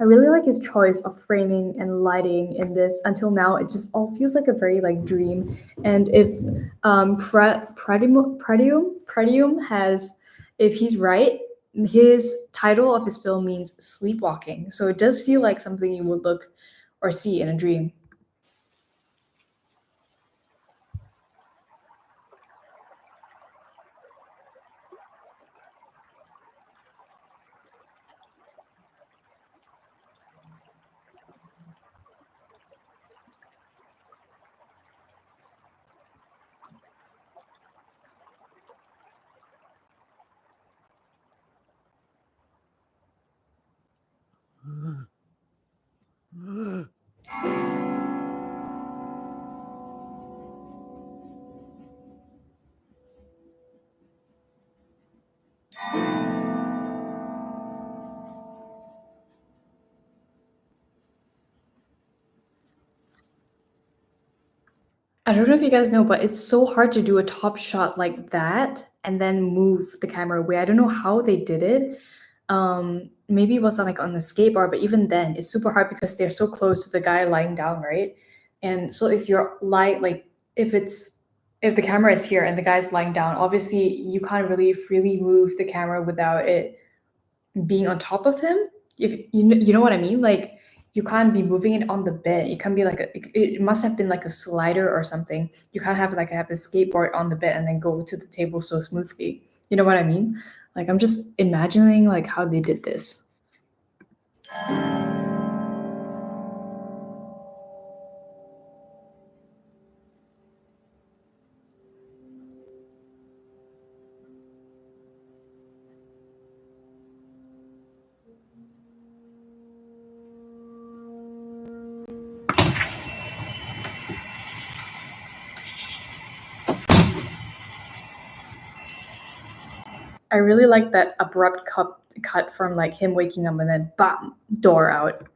I really like his choice of framing and lighting in this. Until now, it just all feels like a very like dream. And if Pretium has, if he's right, his title of his film means sleepwalking. So it does feel like something you would look or see in a dream. I don't know if you guys know, but it's so hard to do a top shot like that and then move the camera away. I don't know how they did it. Maybe it was on, like on the skateboard, but even then, it's super hard because they're so close to the guy lying down, right? And so if you're like if the camera is here and the guy's lying down, obviously you can't really freely move the camera without it being on top of him. If you know what I mean, like you can't be moving it on the bed. It can be like it must have been like a slider or something. You can't have like have the skateboard on the bed and then go to the table so smoothly. You know what I mean? Like I'm just imagining like how they did this. I really like that abrupt cut from like him waking up and then bam, door out.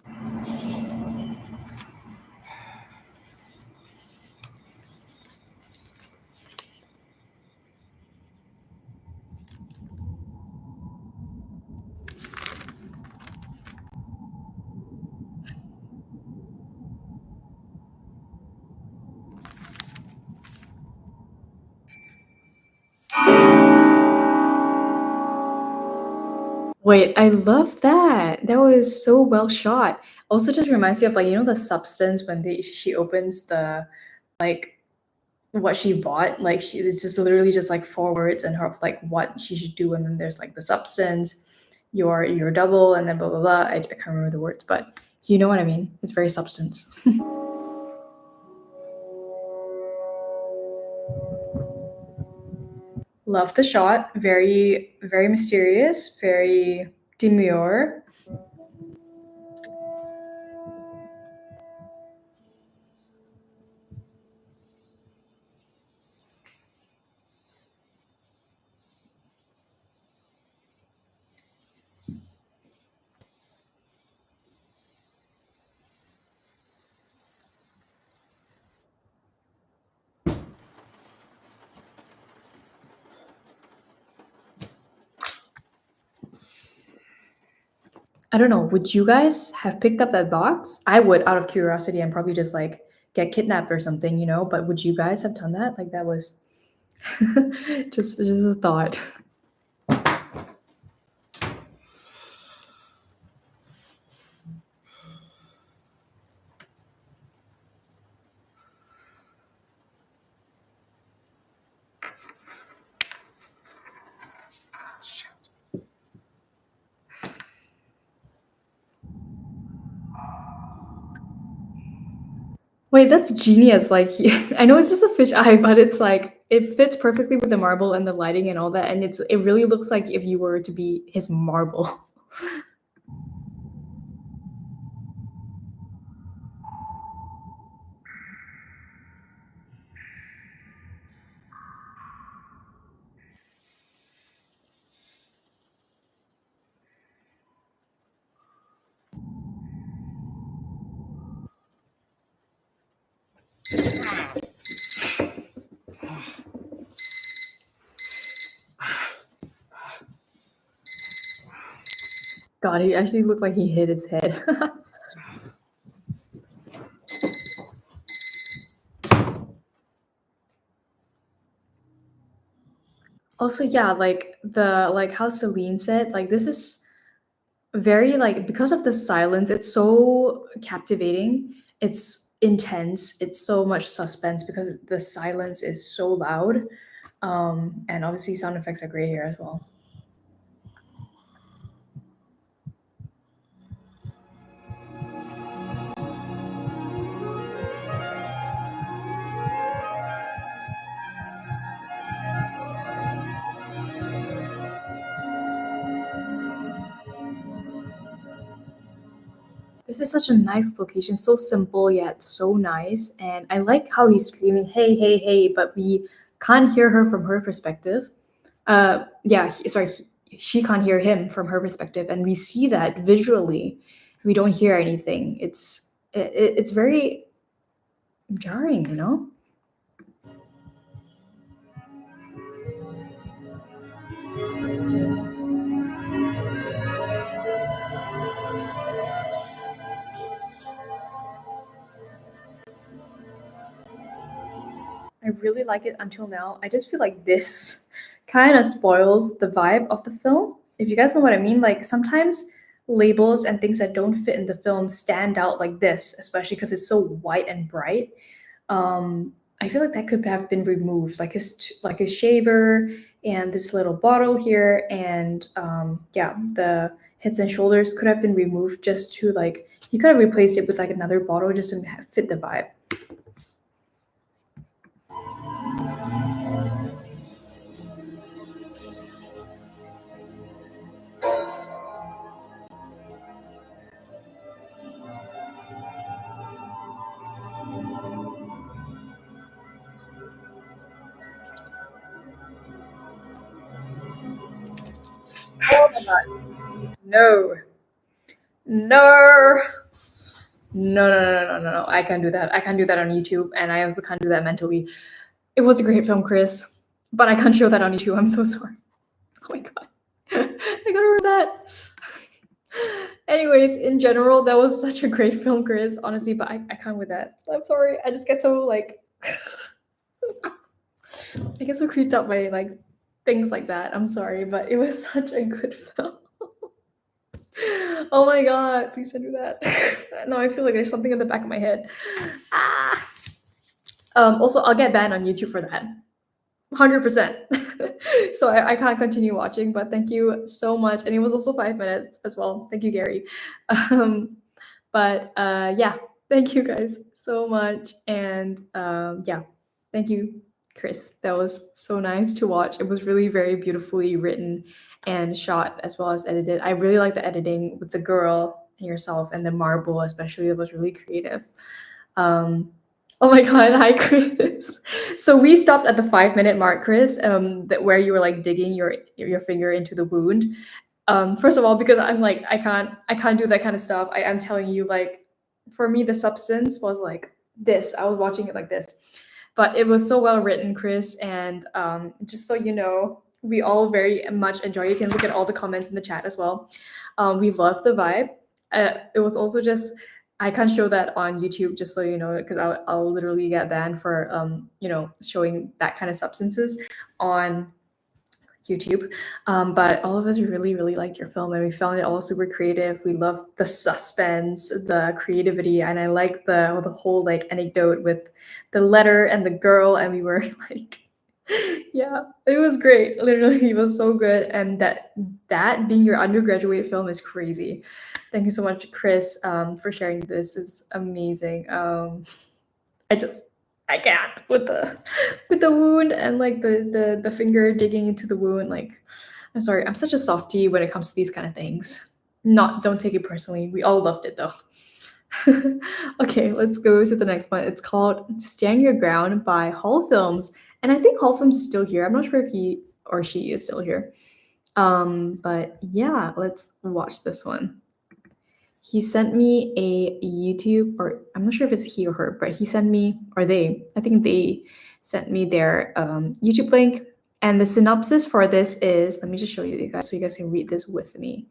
Wait, I love that. That was so well shot. Also, just reminds me of like the substance when she opens the like what she bought. Like she was just literally just like 4 words and her of like what she should do, and then there's like the substance, your double, and then blah blah blah. I can't remember the words, but you know what I mean. It's very substance. Love the shot. Very very mysterious. Very demure. I don't know. Would you guys have picked up that box? I would, out of curiosity, and probably just like get kidnapped or something, But would you guys have done that? Like that was just a thought. Wait, that's genius. Like, I know it's just a fish eye, but it's like it fits perfectly with the marble and the lighting and all that, and it really looks like if you were to be his marble. God, he actually looked like he hit his head. Also, yeah, like how Celine said, like this is very like because of the silence, it's so captivating. It's intense. It's so much suspense because the silence is so loud. And obviously sound effects are great here as well. This is such a nice location, so simple yet so nice. And I like how he's screaming, hey, hey, hey, but we can't hear her from her perspective. Yeah, she can't hear him from her perspective. And we see that visually. We don't hear anything. It's very jarring, you know? I really like it until now. I just feel like this kind of spoils the vibe of the film. If you guys know what I mean, like sometimes labels and things that don't fit in the film stand out like this, especially because it's so white and bright. I feel like that could have been removed, like his shaver and this little bottle here, and yeah, the heads and shoulders could have been removed just to like he could have replaced it with like another bottle just to fit the vibe. Oh my god. No. No. No. I can't do that. I can't do that on YouTube, and I also can't do that mentally. It was a great film, Chris, but I can't show that on YouTube. I'm so sorry. Oh my god. I gotta remember that. Anyways, in general, that was such a great film, Chris, honestly, but I can't with that. I'm sorry. I just get so like I get so creeped out by like things like that. I'm sorry, but it was such a good film. Oh my god, please don't do that. No, I feel like there's something in the back of my head. Ah. Also, I'll get banned on YouTube for that. 100%. So I can't continue watching, but thank you so much. And it was also 5 minutes as well. Thank you, Gary. But yeah, thank you guys so much. And yeah, thank you, Chris. That was so nice to watch. It was really very beautifully written and shot as well as edited. I really like the editing with the girl and yourself and the marble, especially. It was really creative. Oh my god, hi Chris. So we stopped at the 5-minute mark, Chris, that where you were like digging your finger into the wound. First of all, because I'm like I can't do that kind of stuff. I'm telling you, like for me the substance was like this. I was watching it like this. But it was so well written, Chris, and just so you know, we all very much enjoy. You can look at all the comments in the chat as well. We love the vibe. It was also just I can't show that on YouTube, just so you know, because I'll literally get banned for you know, showing that kind of substances on YouTube. But all of us really liked your film, and we found it all super creative. We loved the suspense, the creativity, and I like the whole like anecdote with the letter and the girl, and we were like yeah, it was great. Literally, it was so good, and that being your undergraduate film is crazy. Thank you so much, Chris, for sharing this. It's amazing. I can't with the wound and like the finger digging into the wound. Like, I'm sorry, I'm such a softie when it comes to these kind of things. Don't take it personally. We all loved it though. Okay, let's go to the next one. It's called Stand Your Ground by Hall Films. And I think Hall Films is still here. I'm not sure if he or she is still here. But yeah, let's watch this one. He sent me a YouTube, or I'm not sure if it's he or her, but he sent me, or they, I think they sent me their YouTube link. And the synopsis for this is, let me just show you guys so you guys can read this with me.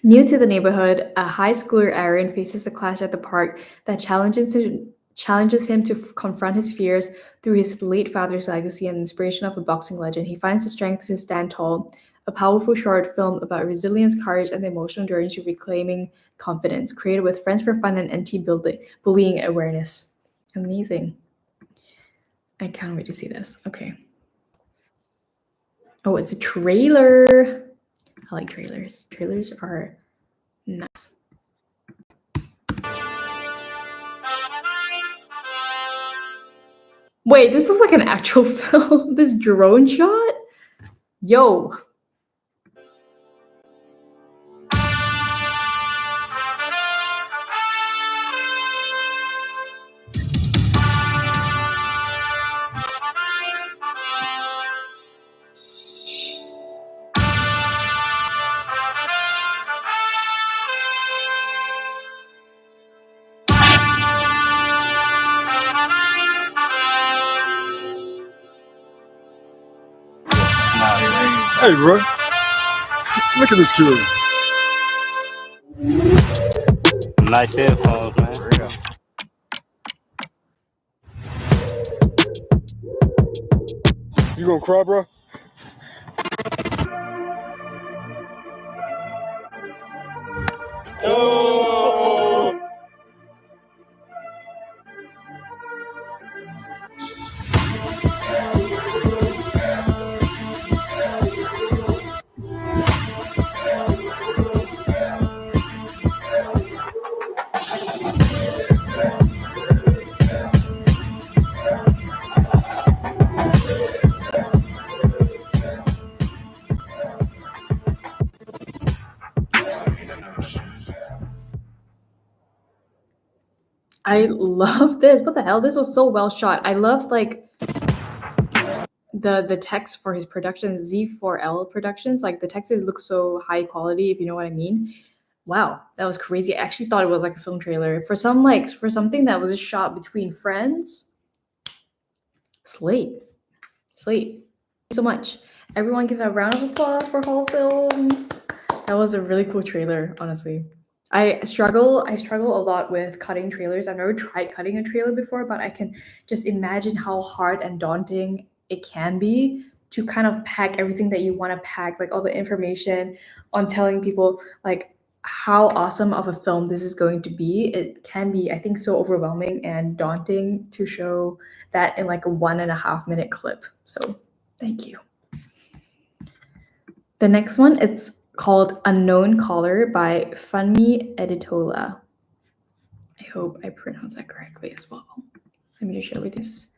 New to the neighborhood, a high schooler Aaron faces a clash at the park that challenges him to confront his fears through his late father's legacy and inspiration of a boxing legend. He finds the strength to stand tall, a powerful short film about resilience, courage, and the emotional journey to reclaiming confidence, created with Friends for Fun and anti-bullying awareness. Amazing. I can't wait to see this. Okay. Oh, it's a trailer. I like trailers. Trailers are nice. Wait, this is like an actual film? This drone shot? Yo. Hey, bro. Look at this kid. Nice headphones, man. You gonna cry, bro? Oh! I love this. What the hell? This was so well shot. I loved like the text for his productions, Z4L Productions. Like the text looks so high quality, if you know what I mean. Wow, that was crazy. I actually thought it was like a film trailer. For something that was a shot between friends. Slate. Thank you so much. Everyone give a round of applause for Hall Films. That was a really cool trailer, honestly. I struggle a lot with cutting trailers. I've never tried cutting a trailer before, but I can just imagine how hard and daunting it can be to kind of pack everything that you want to pack, like all the information on telling people like how awesome of a film this is going to be. It can be, I think, so overwhelming and daunting to show that in like a 1.5 minute clip. So thank you. The next one, it's called Unknown Caller by Funmi Editola. I hope I pronounced that correctly as well. Let me just share with this.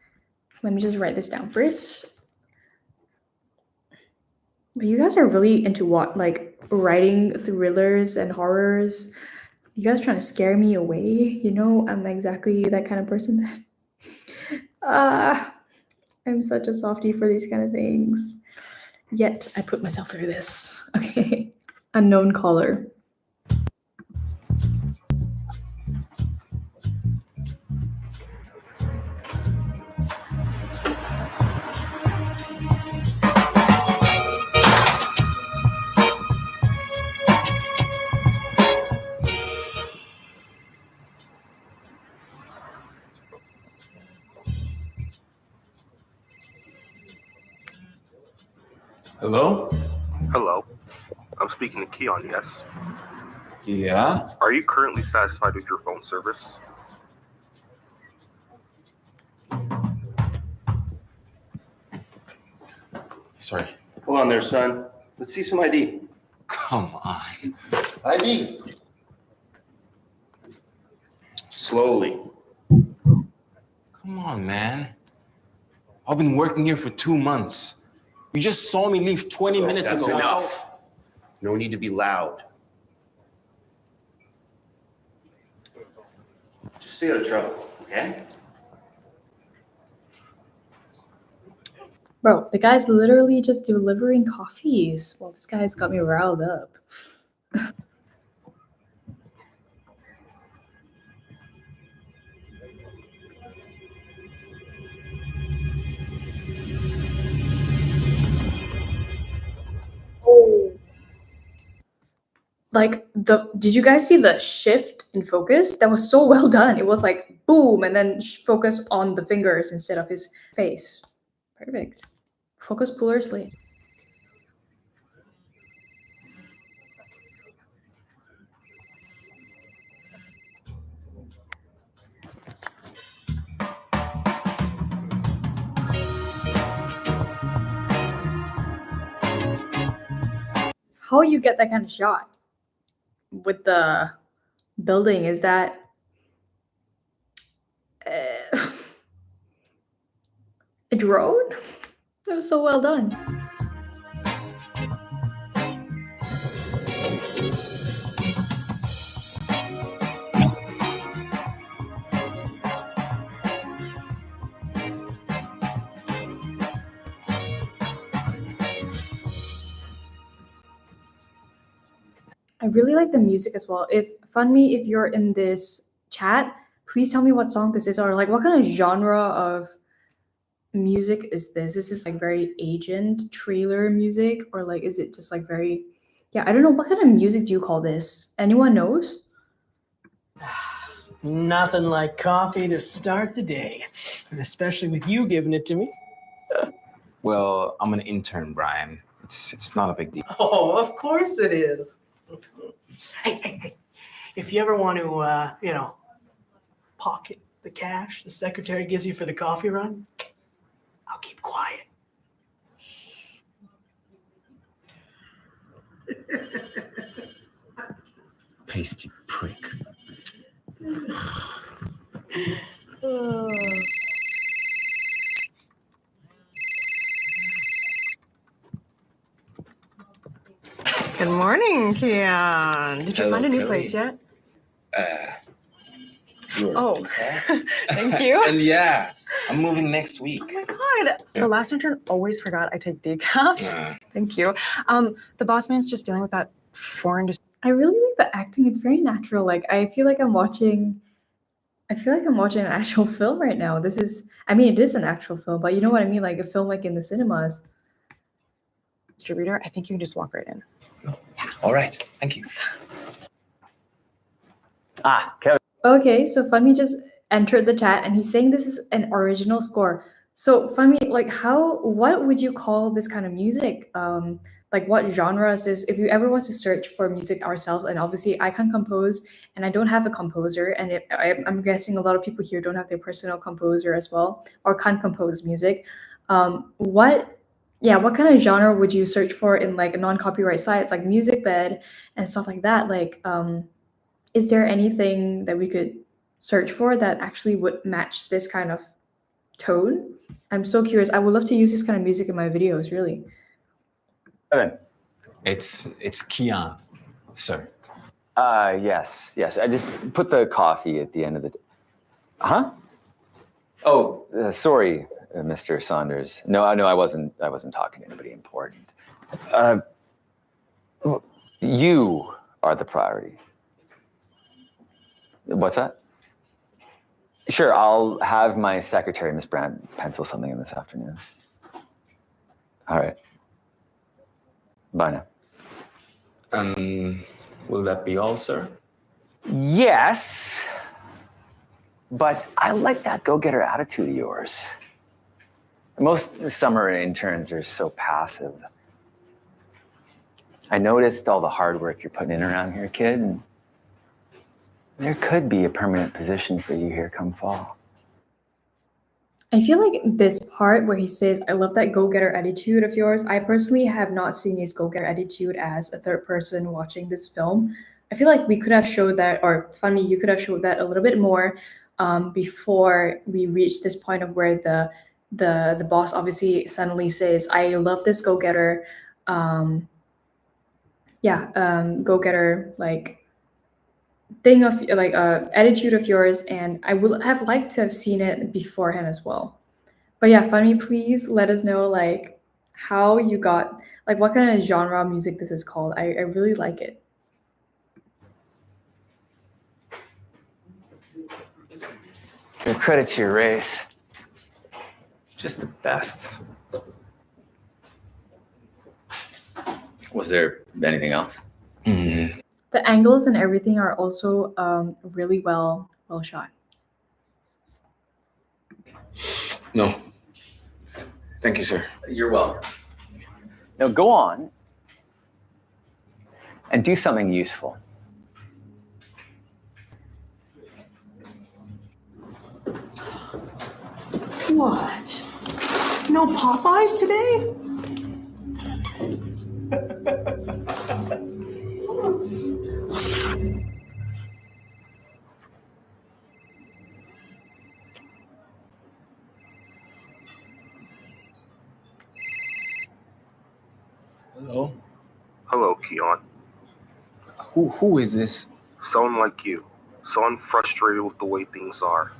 Let me just write this down first. But you guys are really into what, like writing thrillers and horrors. You guys trying to scare me away? You know, I'm exactly that kind of person that I'm such a softie for these kind of things. Yet I put myself through this. Okay. Unknown Caller. Hello? Hello. I'm speaking to Keon, yes? Yeah? Are you currently satisfied with your phone service? Sorry. Hold on there, son. Let's see some ID. Come on. ID. Slowly. Come on, man. I've been working here for 2 months. You just saw me leave 20 minutes That's ago. enough. No need to be loud. Just stay out of trouble, okay? Bro, the guy's literally just delivering coffees. Well, this guy's got me riled up. Oh. like did you guys see the shift in focus? That was so well done. It was like boom, and then focus on the fingers instead of his face. Perfect. Focus pullersly. How you get that kind of shot with the building? Is that a drone? That was so well done. I really like the music as well. If Funmi, if you're in this chat, please tell me what song this is, or like what kind of genre of music is this? Is this like very agent trailer music, or like is it just like very, yeah, I don't know, what kind of music do you call this? Anyone knows? Nothing like coffee to start the day, and especially with you giving it to me. Well, I'm an intern, Brian. It's not a big deal. Oh, of course it is. Hey. If you ever want to, pocket the cash the secretary gives you for the coffee run, I'll keep quiet. Pasty prick. Good morning, Kian. Did you Hello, find a new Kelly. place yet? You're Oh, thank you. And yeah, I'm moving next week. Oh my God. The last intern always forgot I take decaf. Thank you. The boss man's just dealing with that foreign. I really like the acting. It's very natural. Like I feel like I'm watching an actual film right now. It is an actual film, but you know what I mean? Like a film like in the cinemas. Distributor, I think you can just walk right in. All right, thank you. Kevin. Okay, so Funmi just entered the chat and he's saying this is an original score. So Funmi, like what would you call this kind of music? Like what genre is this? If you ever want to search for music ourselves, and obviously I can't compose and I don't have a composer, and I'm guessing a lot of people here don't have their personal composer as well, or can't compose music. What kind of genre would you search for in like a non-copyright sites like MusicBed and stuff like that? Like, is there anything that we could search for that actually would match this kind of tone? I'm so curious. I would love to use this kind of music in my videos, really. Kevin. It's Kian, sir. Yes. I just put the coffee at the end of the. Huh? Oh, sorry, Mr. Saunders. No, I wasn't talking to anybody important. You are the priority. What's that? Sure, I'll have my secretary, Miss Brandt, pencil something in this afternoon. All right. Bye now. Will that be all, sir? Yes, but I like that go-getter attitude of yours. Most summer interns are so passive. I noticed all the hard work you're putting in around here, kid, and there could be a permanent position for you here come fall. I feel like this part where he says, I love that go-getter attitude of yours. I personally have not seen his go-getter attitude as a third person watching this film. I feel like we could have showed that, or Funmi, you could have showed that a little bit more before we reach this point of where the boss obviously suddenly says, I love this go-getter, go-getter, like, thing of like attitude of yours, and I would have liked to have seen it beforehand as well. But yeah, Funmi, please let us know like how you got, like what kind of genre music this is called. I really like it. Give credit to your race. Just the best. Was there anything else? The angles and everything are also really well shot. No. Thank you, sir. You're welcome. Now go on and do something useful. What? No Popeyes today? Hello? Hello, Keon. Who is this? Someone like you. Someone frustrated with the way things are.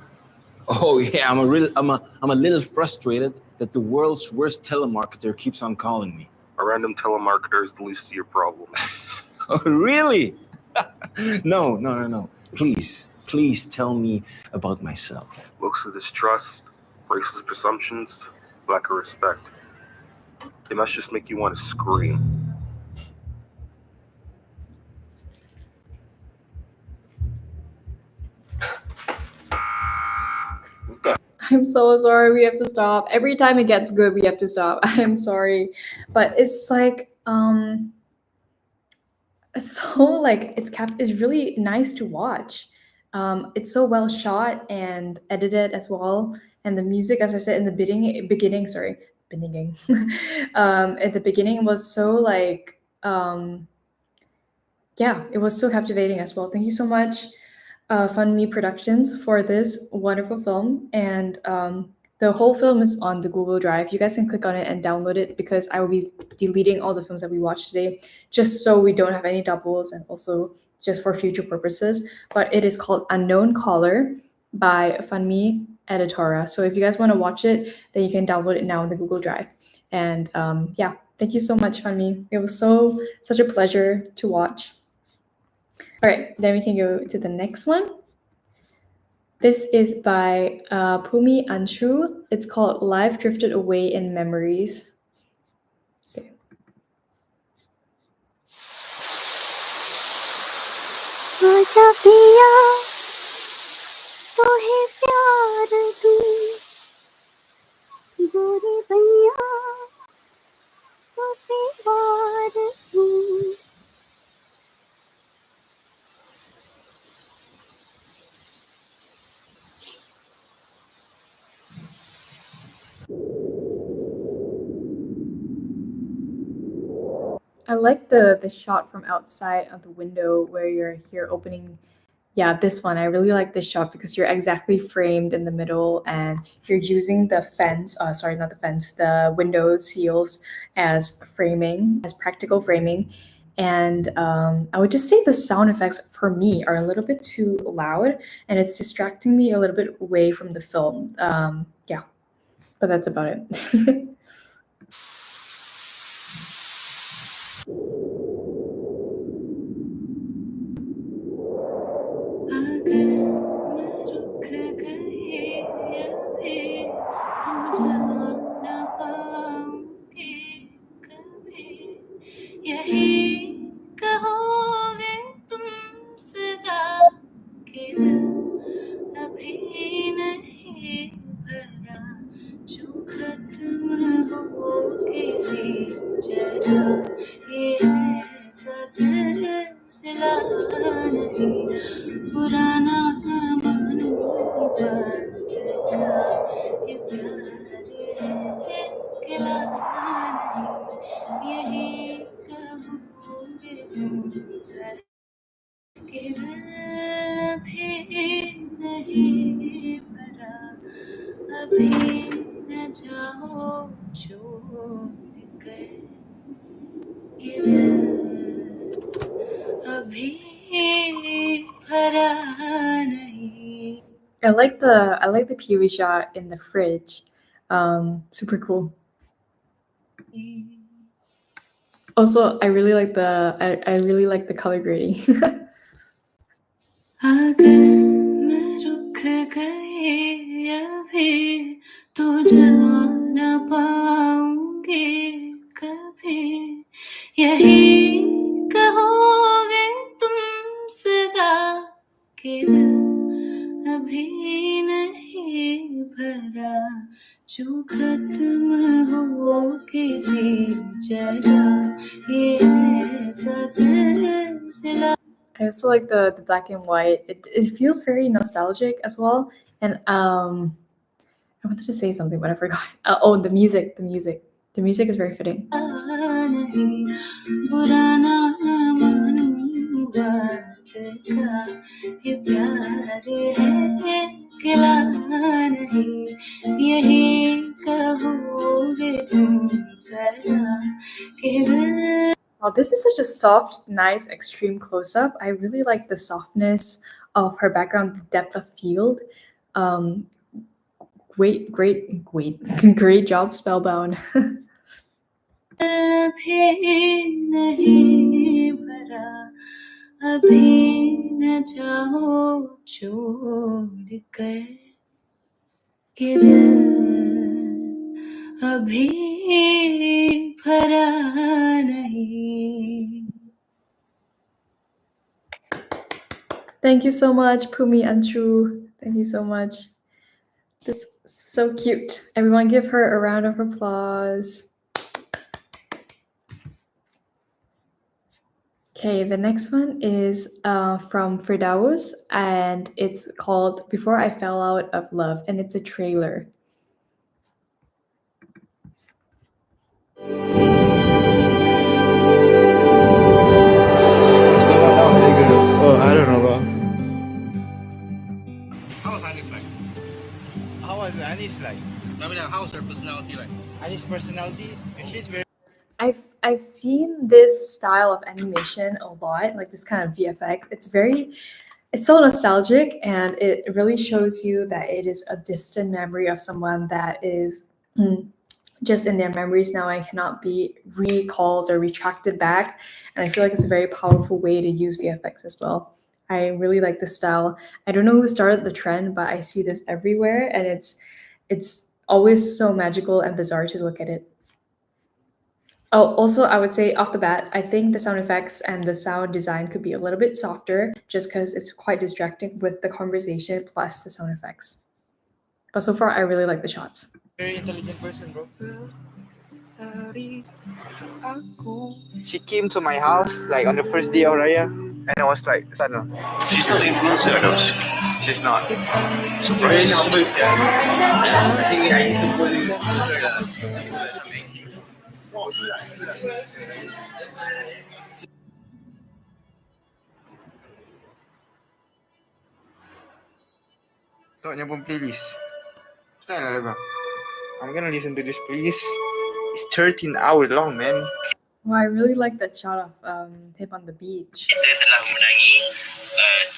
Oh yeah, I'm a little frustrated that the world's worst telemarketer keeps on calling me. A random telemarketer is the least of your problems. Oh really? No. Please tell me about myself. Looks of distrust, racist presumptions, lack of respect. It must just make you want to scream. I'm so sorry. We have to stop. Every time it gets good, we have to stop. I'm sorry, but it's like it's so like it's really nice to watch. It's so well shot and edited as well, and the music, as I said in the beginning, at the beginning was so like yeah, it was so captivating as well. Thank you so much, Fun Me Productions, for this wonderful film. And the whole film is on the Google Drive. You guys can click on it and download it because I will be deleting all the films that we watched today just so we don't have any doubles and also just for future purposes. But it is called Unknown Caller by Funmi Editora. So if you guys want to watch it, then you can download it now in the Google Drive. And yeah, thank you so much, Funmi. It was such a pleasure to watch. All right, then we can go to the next one. This is by Pumi Anshu. It's called Life Drifted Away in Memories. Okay. आजा पिया तोहे प्यार दूं गोरी बैया तोहे वार दूं I like the shot from outside of the window where you're here opening. Yeah, this one. I really like this shot because you're exactly framed in the middle and you're using the fence, sorry, not the fence, the window seals as framing, as practical framing. And I would just say the sound effects for me are a little bit too loud and it's distracting me a little bit away from the film. Yeah, but that's about it. अगर मैं रुक गई अभी तू जान न पाऊंगी कभी यही कहोगे तुम सदा कि दिल अभी नहीं भरा जो खत्म हो किसी जगह ये ऐसा सिलसिला नहीं पुराना मानो बात का ये प्यार है किला नहीं यही कहोगे तुम सदा कि दिल अभी नहीं भरा अभी न जाओ छोड़ कर कि दिल अभी भरा नहीं I like the POV shot in the fridge. Super cool. Also, I really like the color grading. अगर मैं रुक गई अभी तो जान न पाऊंगी कभी यही कहोगे तुम जो खत्म हो किसी जगह ये ऐसा सिलसिला. I also like the black and white. It feels very nostalgic as well. And I wanted to say something, but I forgot. Oh, the music. The music is very fitting. नहीं बुरा ना मानूं बात का ये प्यार है गिला नहीं यही कहोगे तुम सदा कि दिल. Oh, this is such a soft, nice, extreme close-up. I really like the softness of her background, the depth of field. Great job, Spellbound. भी नहीं भरा अभी न जाओ छोड़ कर कि दिल अभी भरा नहीं. Thank you so much, Pumi Anchu. Thank you so much. This is so cute. Everyone give her a round of applause. Okay, the next one is from Firdaus, and it's called Before I Fell Out of Love, and it's a trailer. Oh, I don't know, bro. How was Annie's like? How was Annie's like? I mean, how's her personality like? Annie's personality, she's very. I've seen this style of animation a lot, like this kind of VFX. It's so nostalgic, and it really shows you that it is a distant memory of someone that is just in their memories now and cannot be recalled or retracted back. And I feel like it's a very powerful way to use VFX as well. I really like this style. I don't know who started the trend, but I see this everywhere, and it's always so magical and bizarre to look at it. Oh, also, I would say off the bat, I think the sound effects and the sound design could be a little bit softer just because it's quite distracting with the conversation plus the sound effects. But so far, I really like the shots. Very intelligent person, bro. She came to my house like on the first day of Raya, and I was like, "Sana." She's not an influencer, no? She's not. Surprise. Very humble. I think I need to put influencer something. Toknya pun playlist. Style lah lagu. I'm gonna listen to this playlist. It's 13 hours long, man. Well, I really like that shot of him on the beach. Kita telah menangi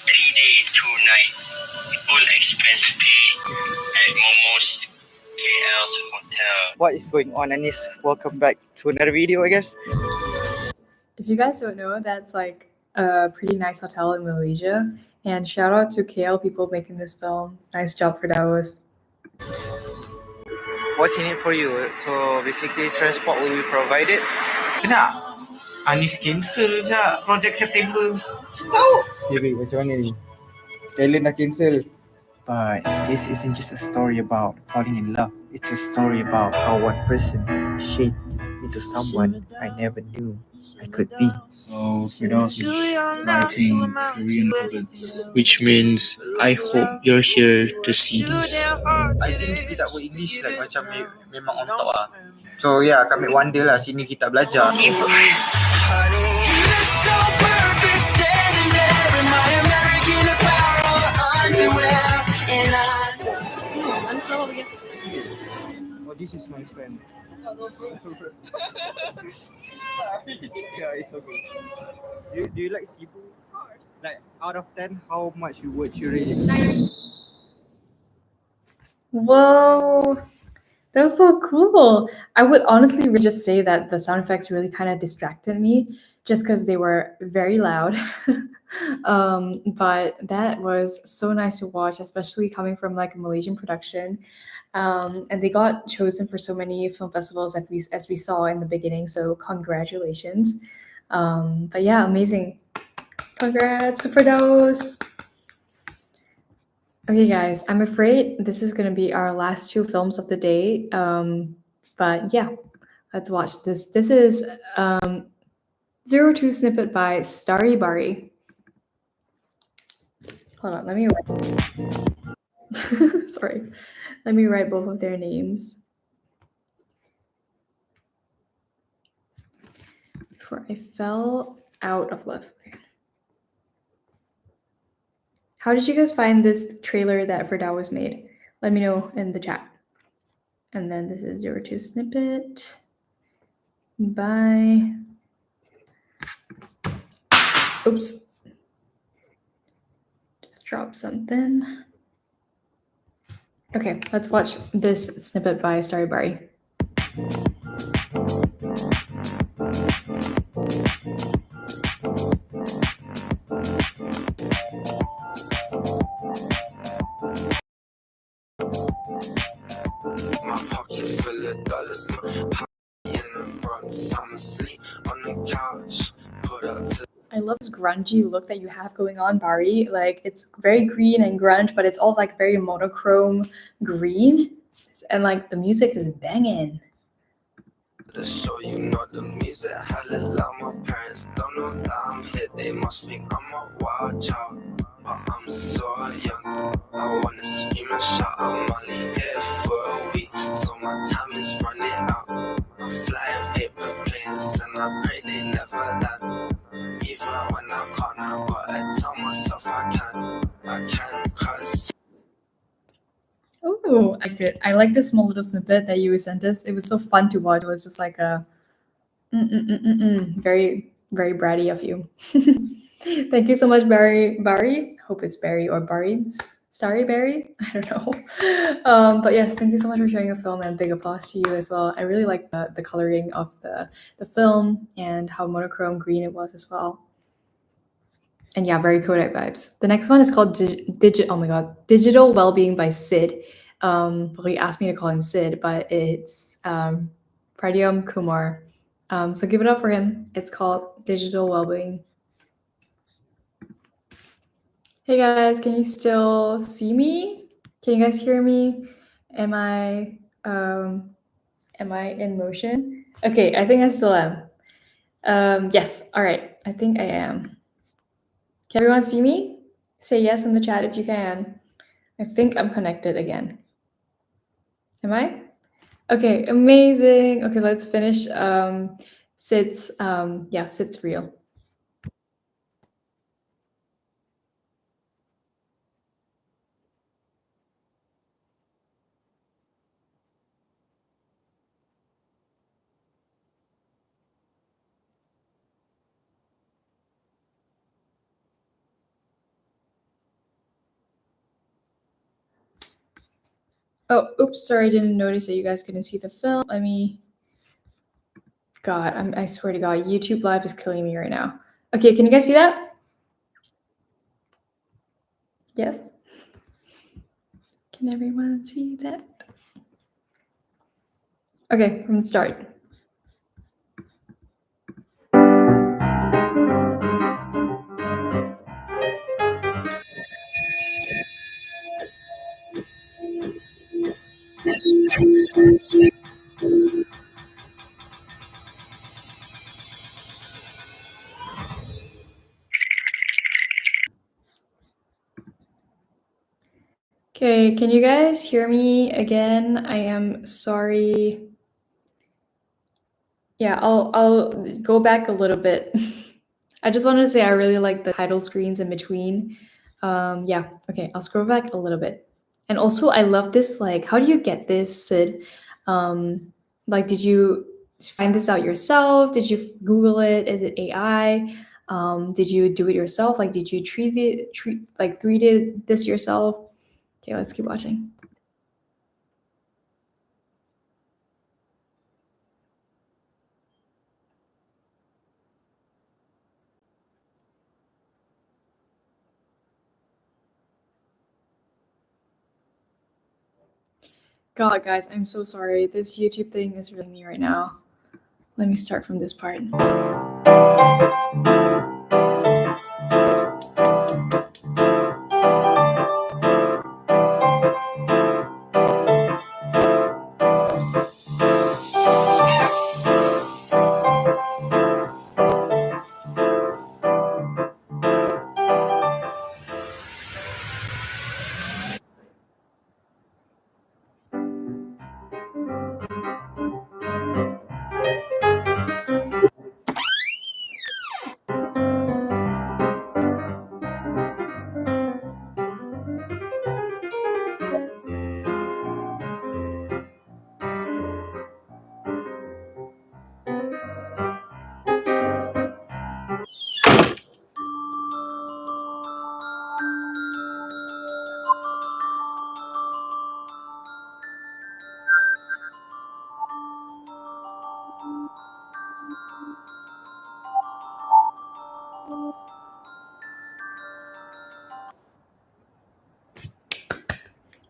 3-day 2-night full expense paid at Momo's KL's hotel. What is going on, Anis? Welcome back to another video, I guess. If you guys don't know, that's like a pretty nice hotel in Malaysia. And shout out to KL people making this film. Nice job for Davos. What's in it for you? So basically, transport will be provided. Kenapa? Anis cancel je project September. Tahu? Jadi macam mana ni? Talent dah cancel. But this isn't just a story about falling in love. It's a story about how one person shaped into someone I never knew I could be. So Firdaus is writing Korean poets, which means I hope you're here to see this. I think kita tak buat English like macam memang on top lah. So yeah, kami wonder lah sini kita belajar. Oh, this is my friend. Yeah, it's okay. Do you like Cebu? Of course. Like out of 10, how much would you rate it? 9. Whoa, that was so cool. I would honestly just say that the sound effects really kind of distracted me just because they were very loud. But that was so nice to watch, especially coming from like a Malaysian production. And they got chosen for so many film festivals as we saw in the beginning. So congratulations. But yeah, amazing. Congrats to Firdaus. Okay, guys, I'm afraid this is gonna be our last two films of the day. But yeah, let's watch this. This is 02 Snippet by Starry Bari. Hold on, let me write. Sorry. Let me write both of their names. Before I fell out of love. Okay. How did you guys find this trailer that Verdao was made? Let me know in the chat. And then this is 02 Snippet by... Oops. Just dropped something. Okay, let's watch this snippet by Starry Bari. My pocket full of dollars, my pocket in the Bronx. I'm asleep on the couch, put up to. I love this grungy look that you have going on, Bari. Like, it's very green and grunge, but it's all like very monochrome green. And like the music is banging. To show you know the music, hella loud. My parents don't know that I'm hit. They must think I'm a wild child, but I'm so young. I wanna scream and shout. I'm only here for a week, so my time is running out. I'm flying paper planes, and I pray they never land. Even when I can't, I gotta tell myself I can, cause. Oh, I did. I like this small little snippet that you sent us. It was so fun to watch. It was just like a very, very bratty of you. Thank you so much, Barry. Hope it's Barry or Barry. Sorry, Barry. I don't know. But yes, thank you so much for sharing a film, and big applause to you as well. I really like the coloring of the film and how monochrome green it was as well. And yeah, very Kodak vibes. The next one is called Digital Wellbeing by Sid. Well, he asked me to call him Sid, but it's Pradyum Kumar. So give it up for him. It's called Digital Wellbeing. Hey guys, can you still see me? Can you guys hear me? Am I in motion? Okay, I think I still am. Yes, all right. I think I am. Can everyone see me? Say yes in the chat if you can. I think I'm connected again. Am I? Okay, amazing. Okay, let's finish Sid's Sid's reel. Oh, oops, sorry, I didn't notice that you guys couldn't see the film. Let me... God, I swear to God, YouTube Live is killing me right now. Okay, can you guys see that? Yes? Can everyone see that? Okay, from the start. Okay, can you guys hear me again? I am sorry. Yeah, I'll go back a little bit. I just wanted to say I really like the title screens in between. Yeah, okay, I'll scroll back a little bit. And also, I love this, like, how do you get this, Sid? Like, did you find this out yourself? Did you Google it? Is it AI? Did you do it yourself? Like, did you 3D this yourself? Okay, let's keep watching. God, guys, I'm so sorry. This YouTube thing is really me right now. Let me start from this part.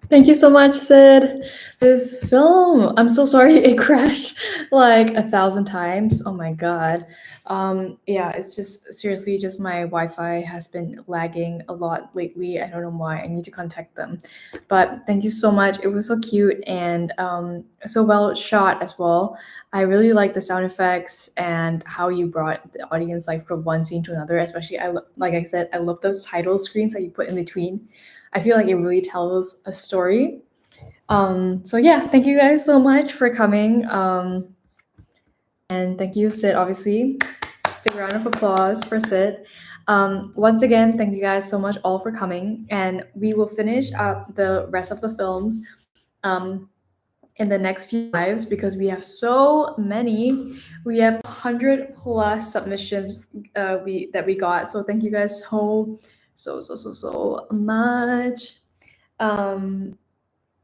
Thank you so much, Sid. This film, I'm so sorry it crashed like 1,000 times. Oh my god. Yeah, it's just seriously just my Wi-Fi has been lagging a lot lately. I don't know why. I need to contact them. But thank you so much. It was so cute and so well shot as well. I really like the sound effects and how you brought the audience like from one scene to another. Especially, like I said, I love those title screens that you put in between. I feel like it really tells a story. So yeah, thank you guys so much for coming. And thank you, Sid, obviously. Big round of applause for Sid. Once again, thank you guys so much all for coming. And we will finish up the rest of the films in the next few lives because we have so many. We have 100 plus submissions that we got. So thank you guys so much.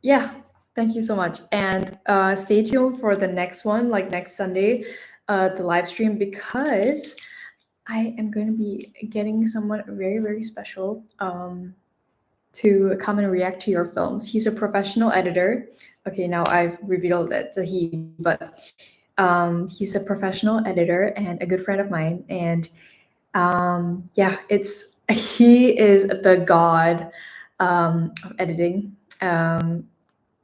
Yeah, thank you so much. And stay tuned for the next one, like next Sunday, the live stream, because I am going to be getting someone very, very special to come and react to your films. He's a professional editor. Okay, now I've revealed that to he, but he's a professional editor and a good friend of mine. And yeah, he is the god of editing.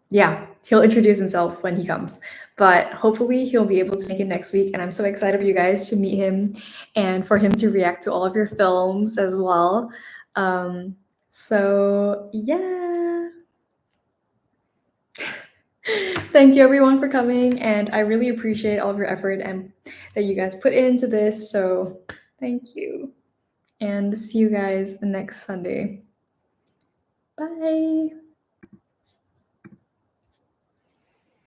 Yeah, he'll introduce himself when he comes, but hopefully he'll be able to make it next week. And I'm so excited for you guys to meet him and for him to react to all of your films as well. So yeah. Thank you everyone for coming, and I really appreciate all of your effort and that you guys put into this. So thank you, and see you guys next Sunday. Bye.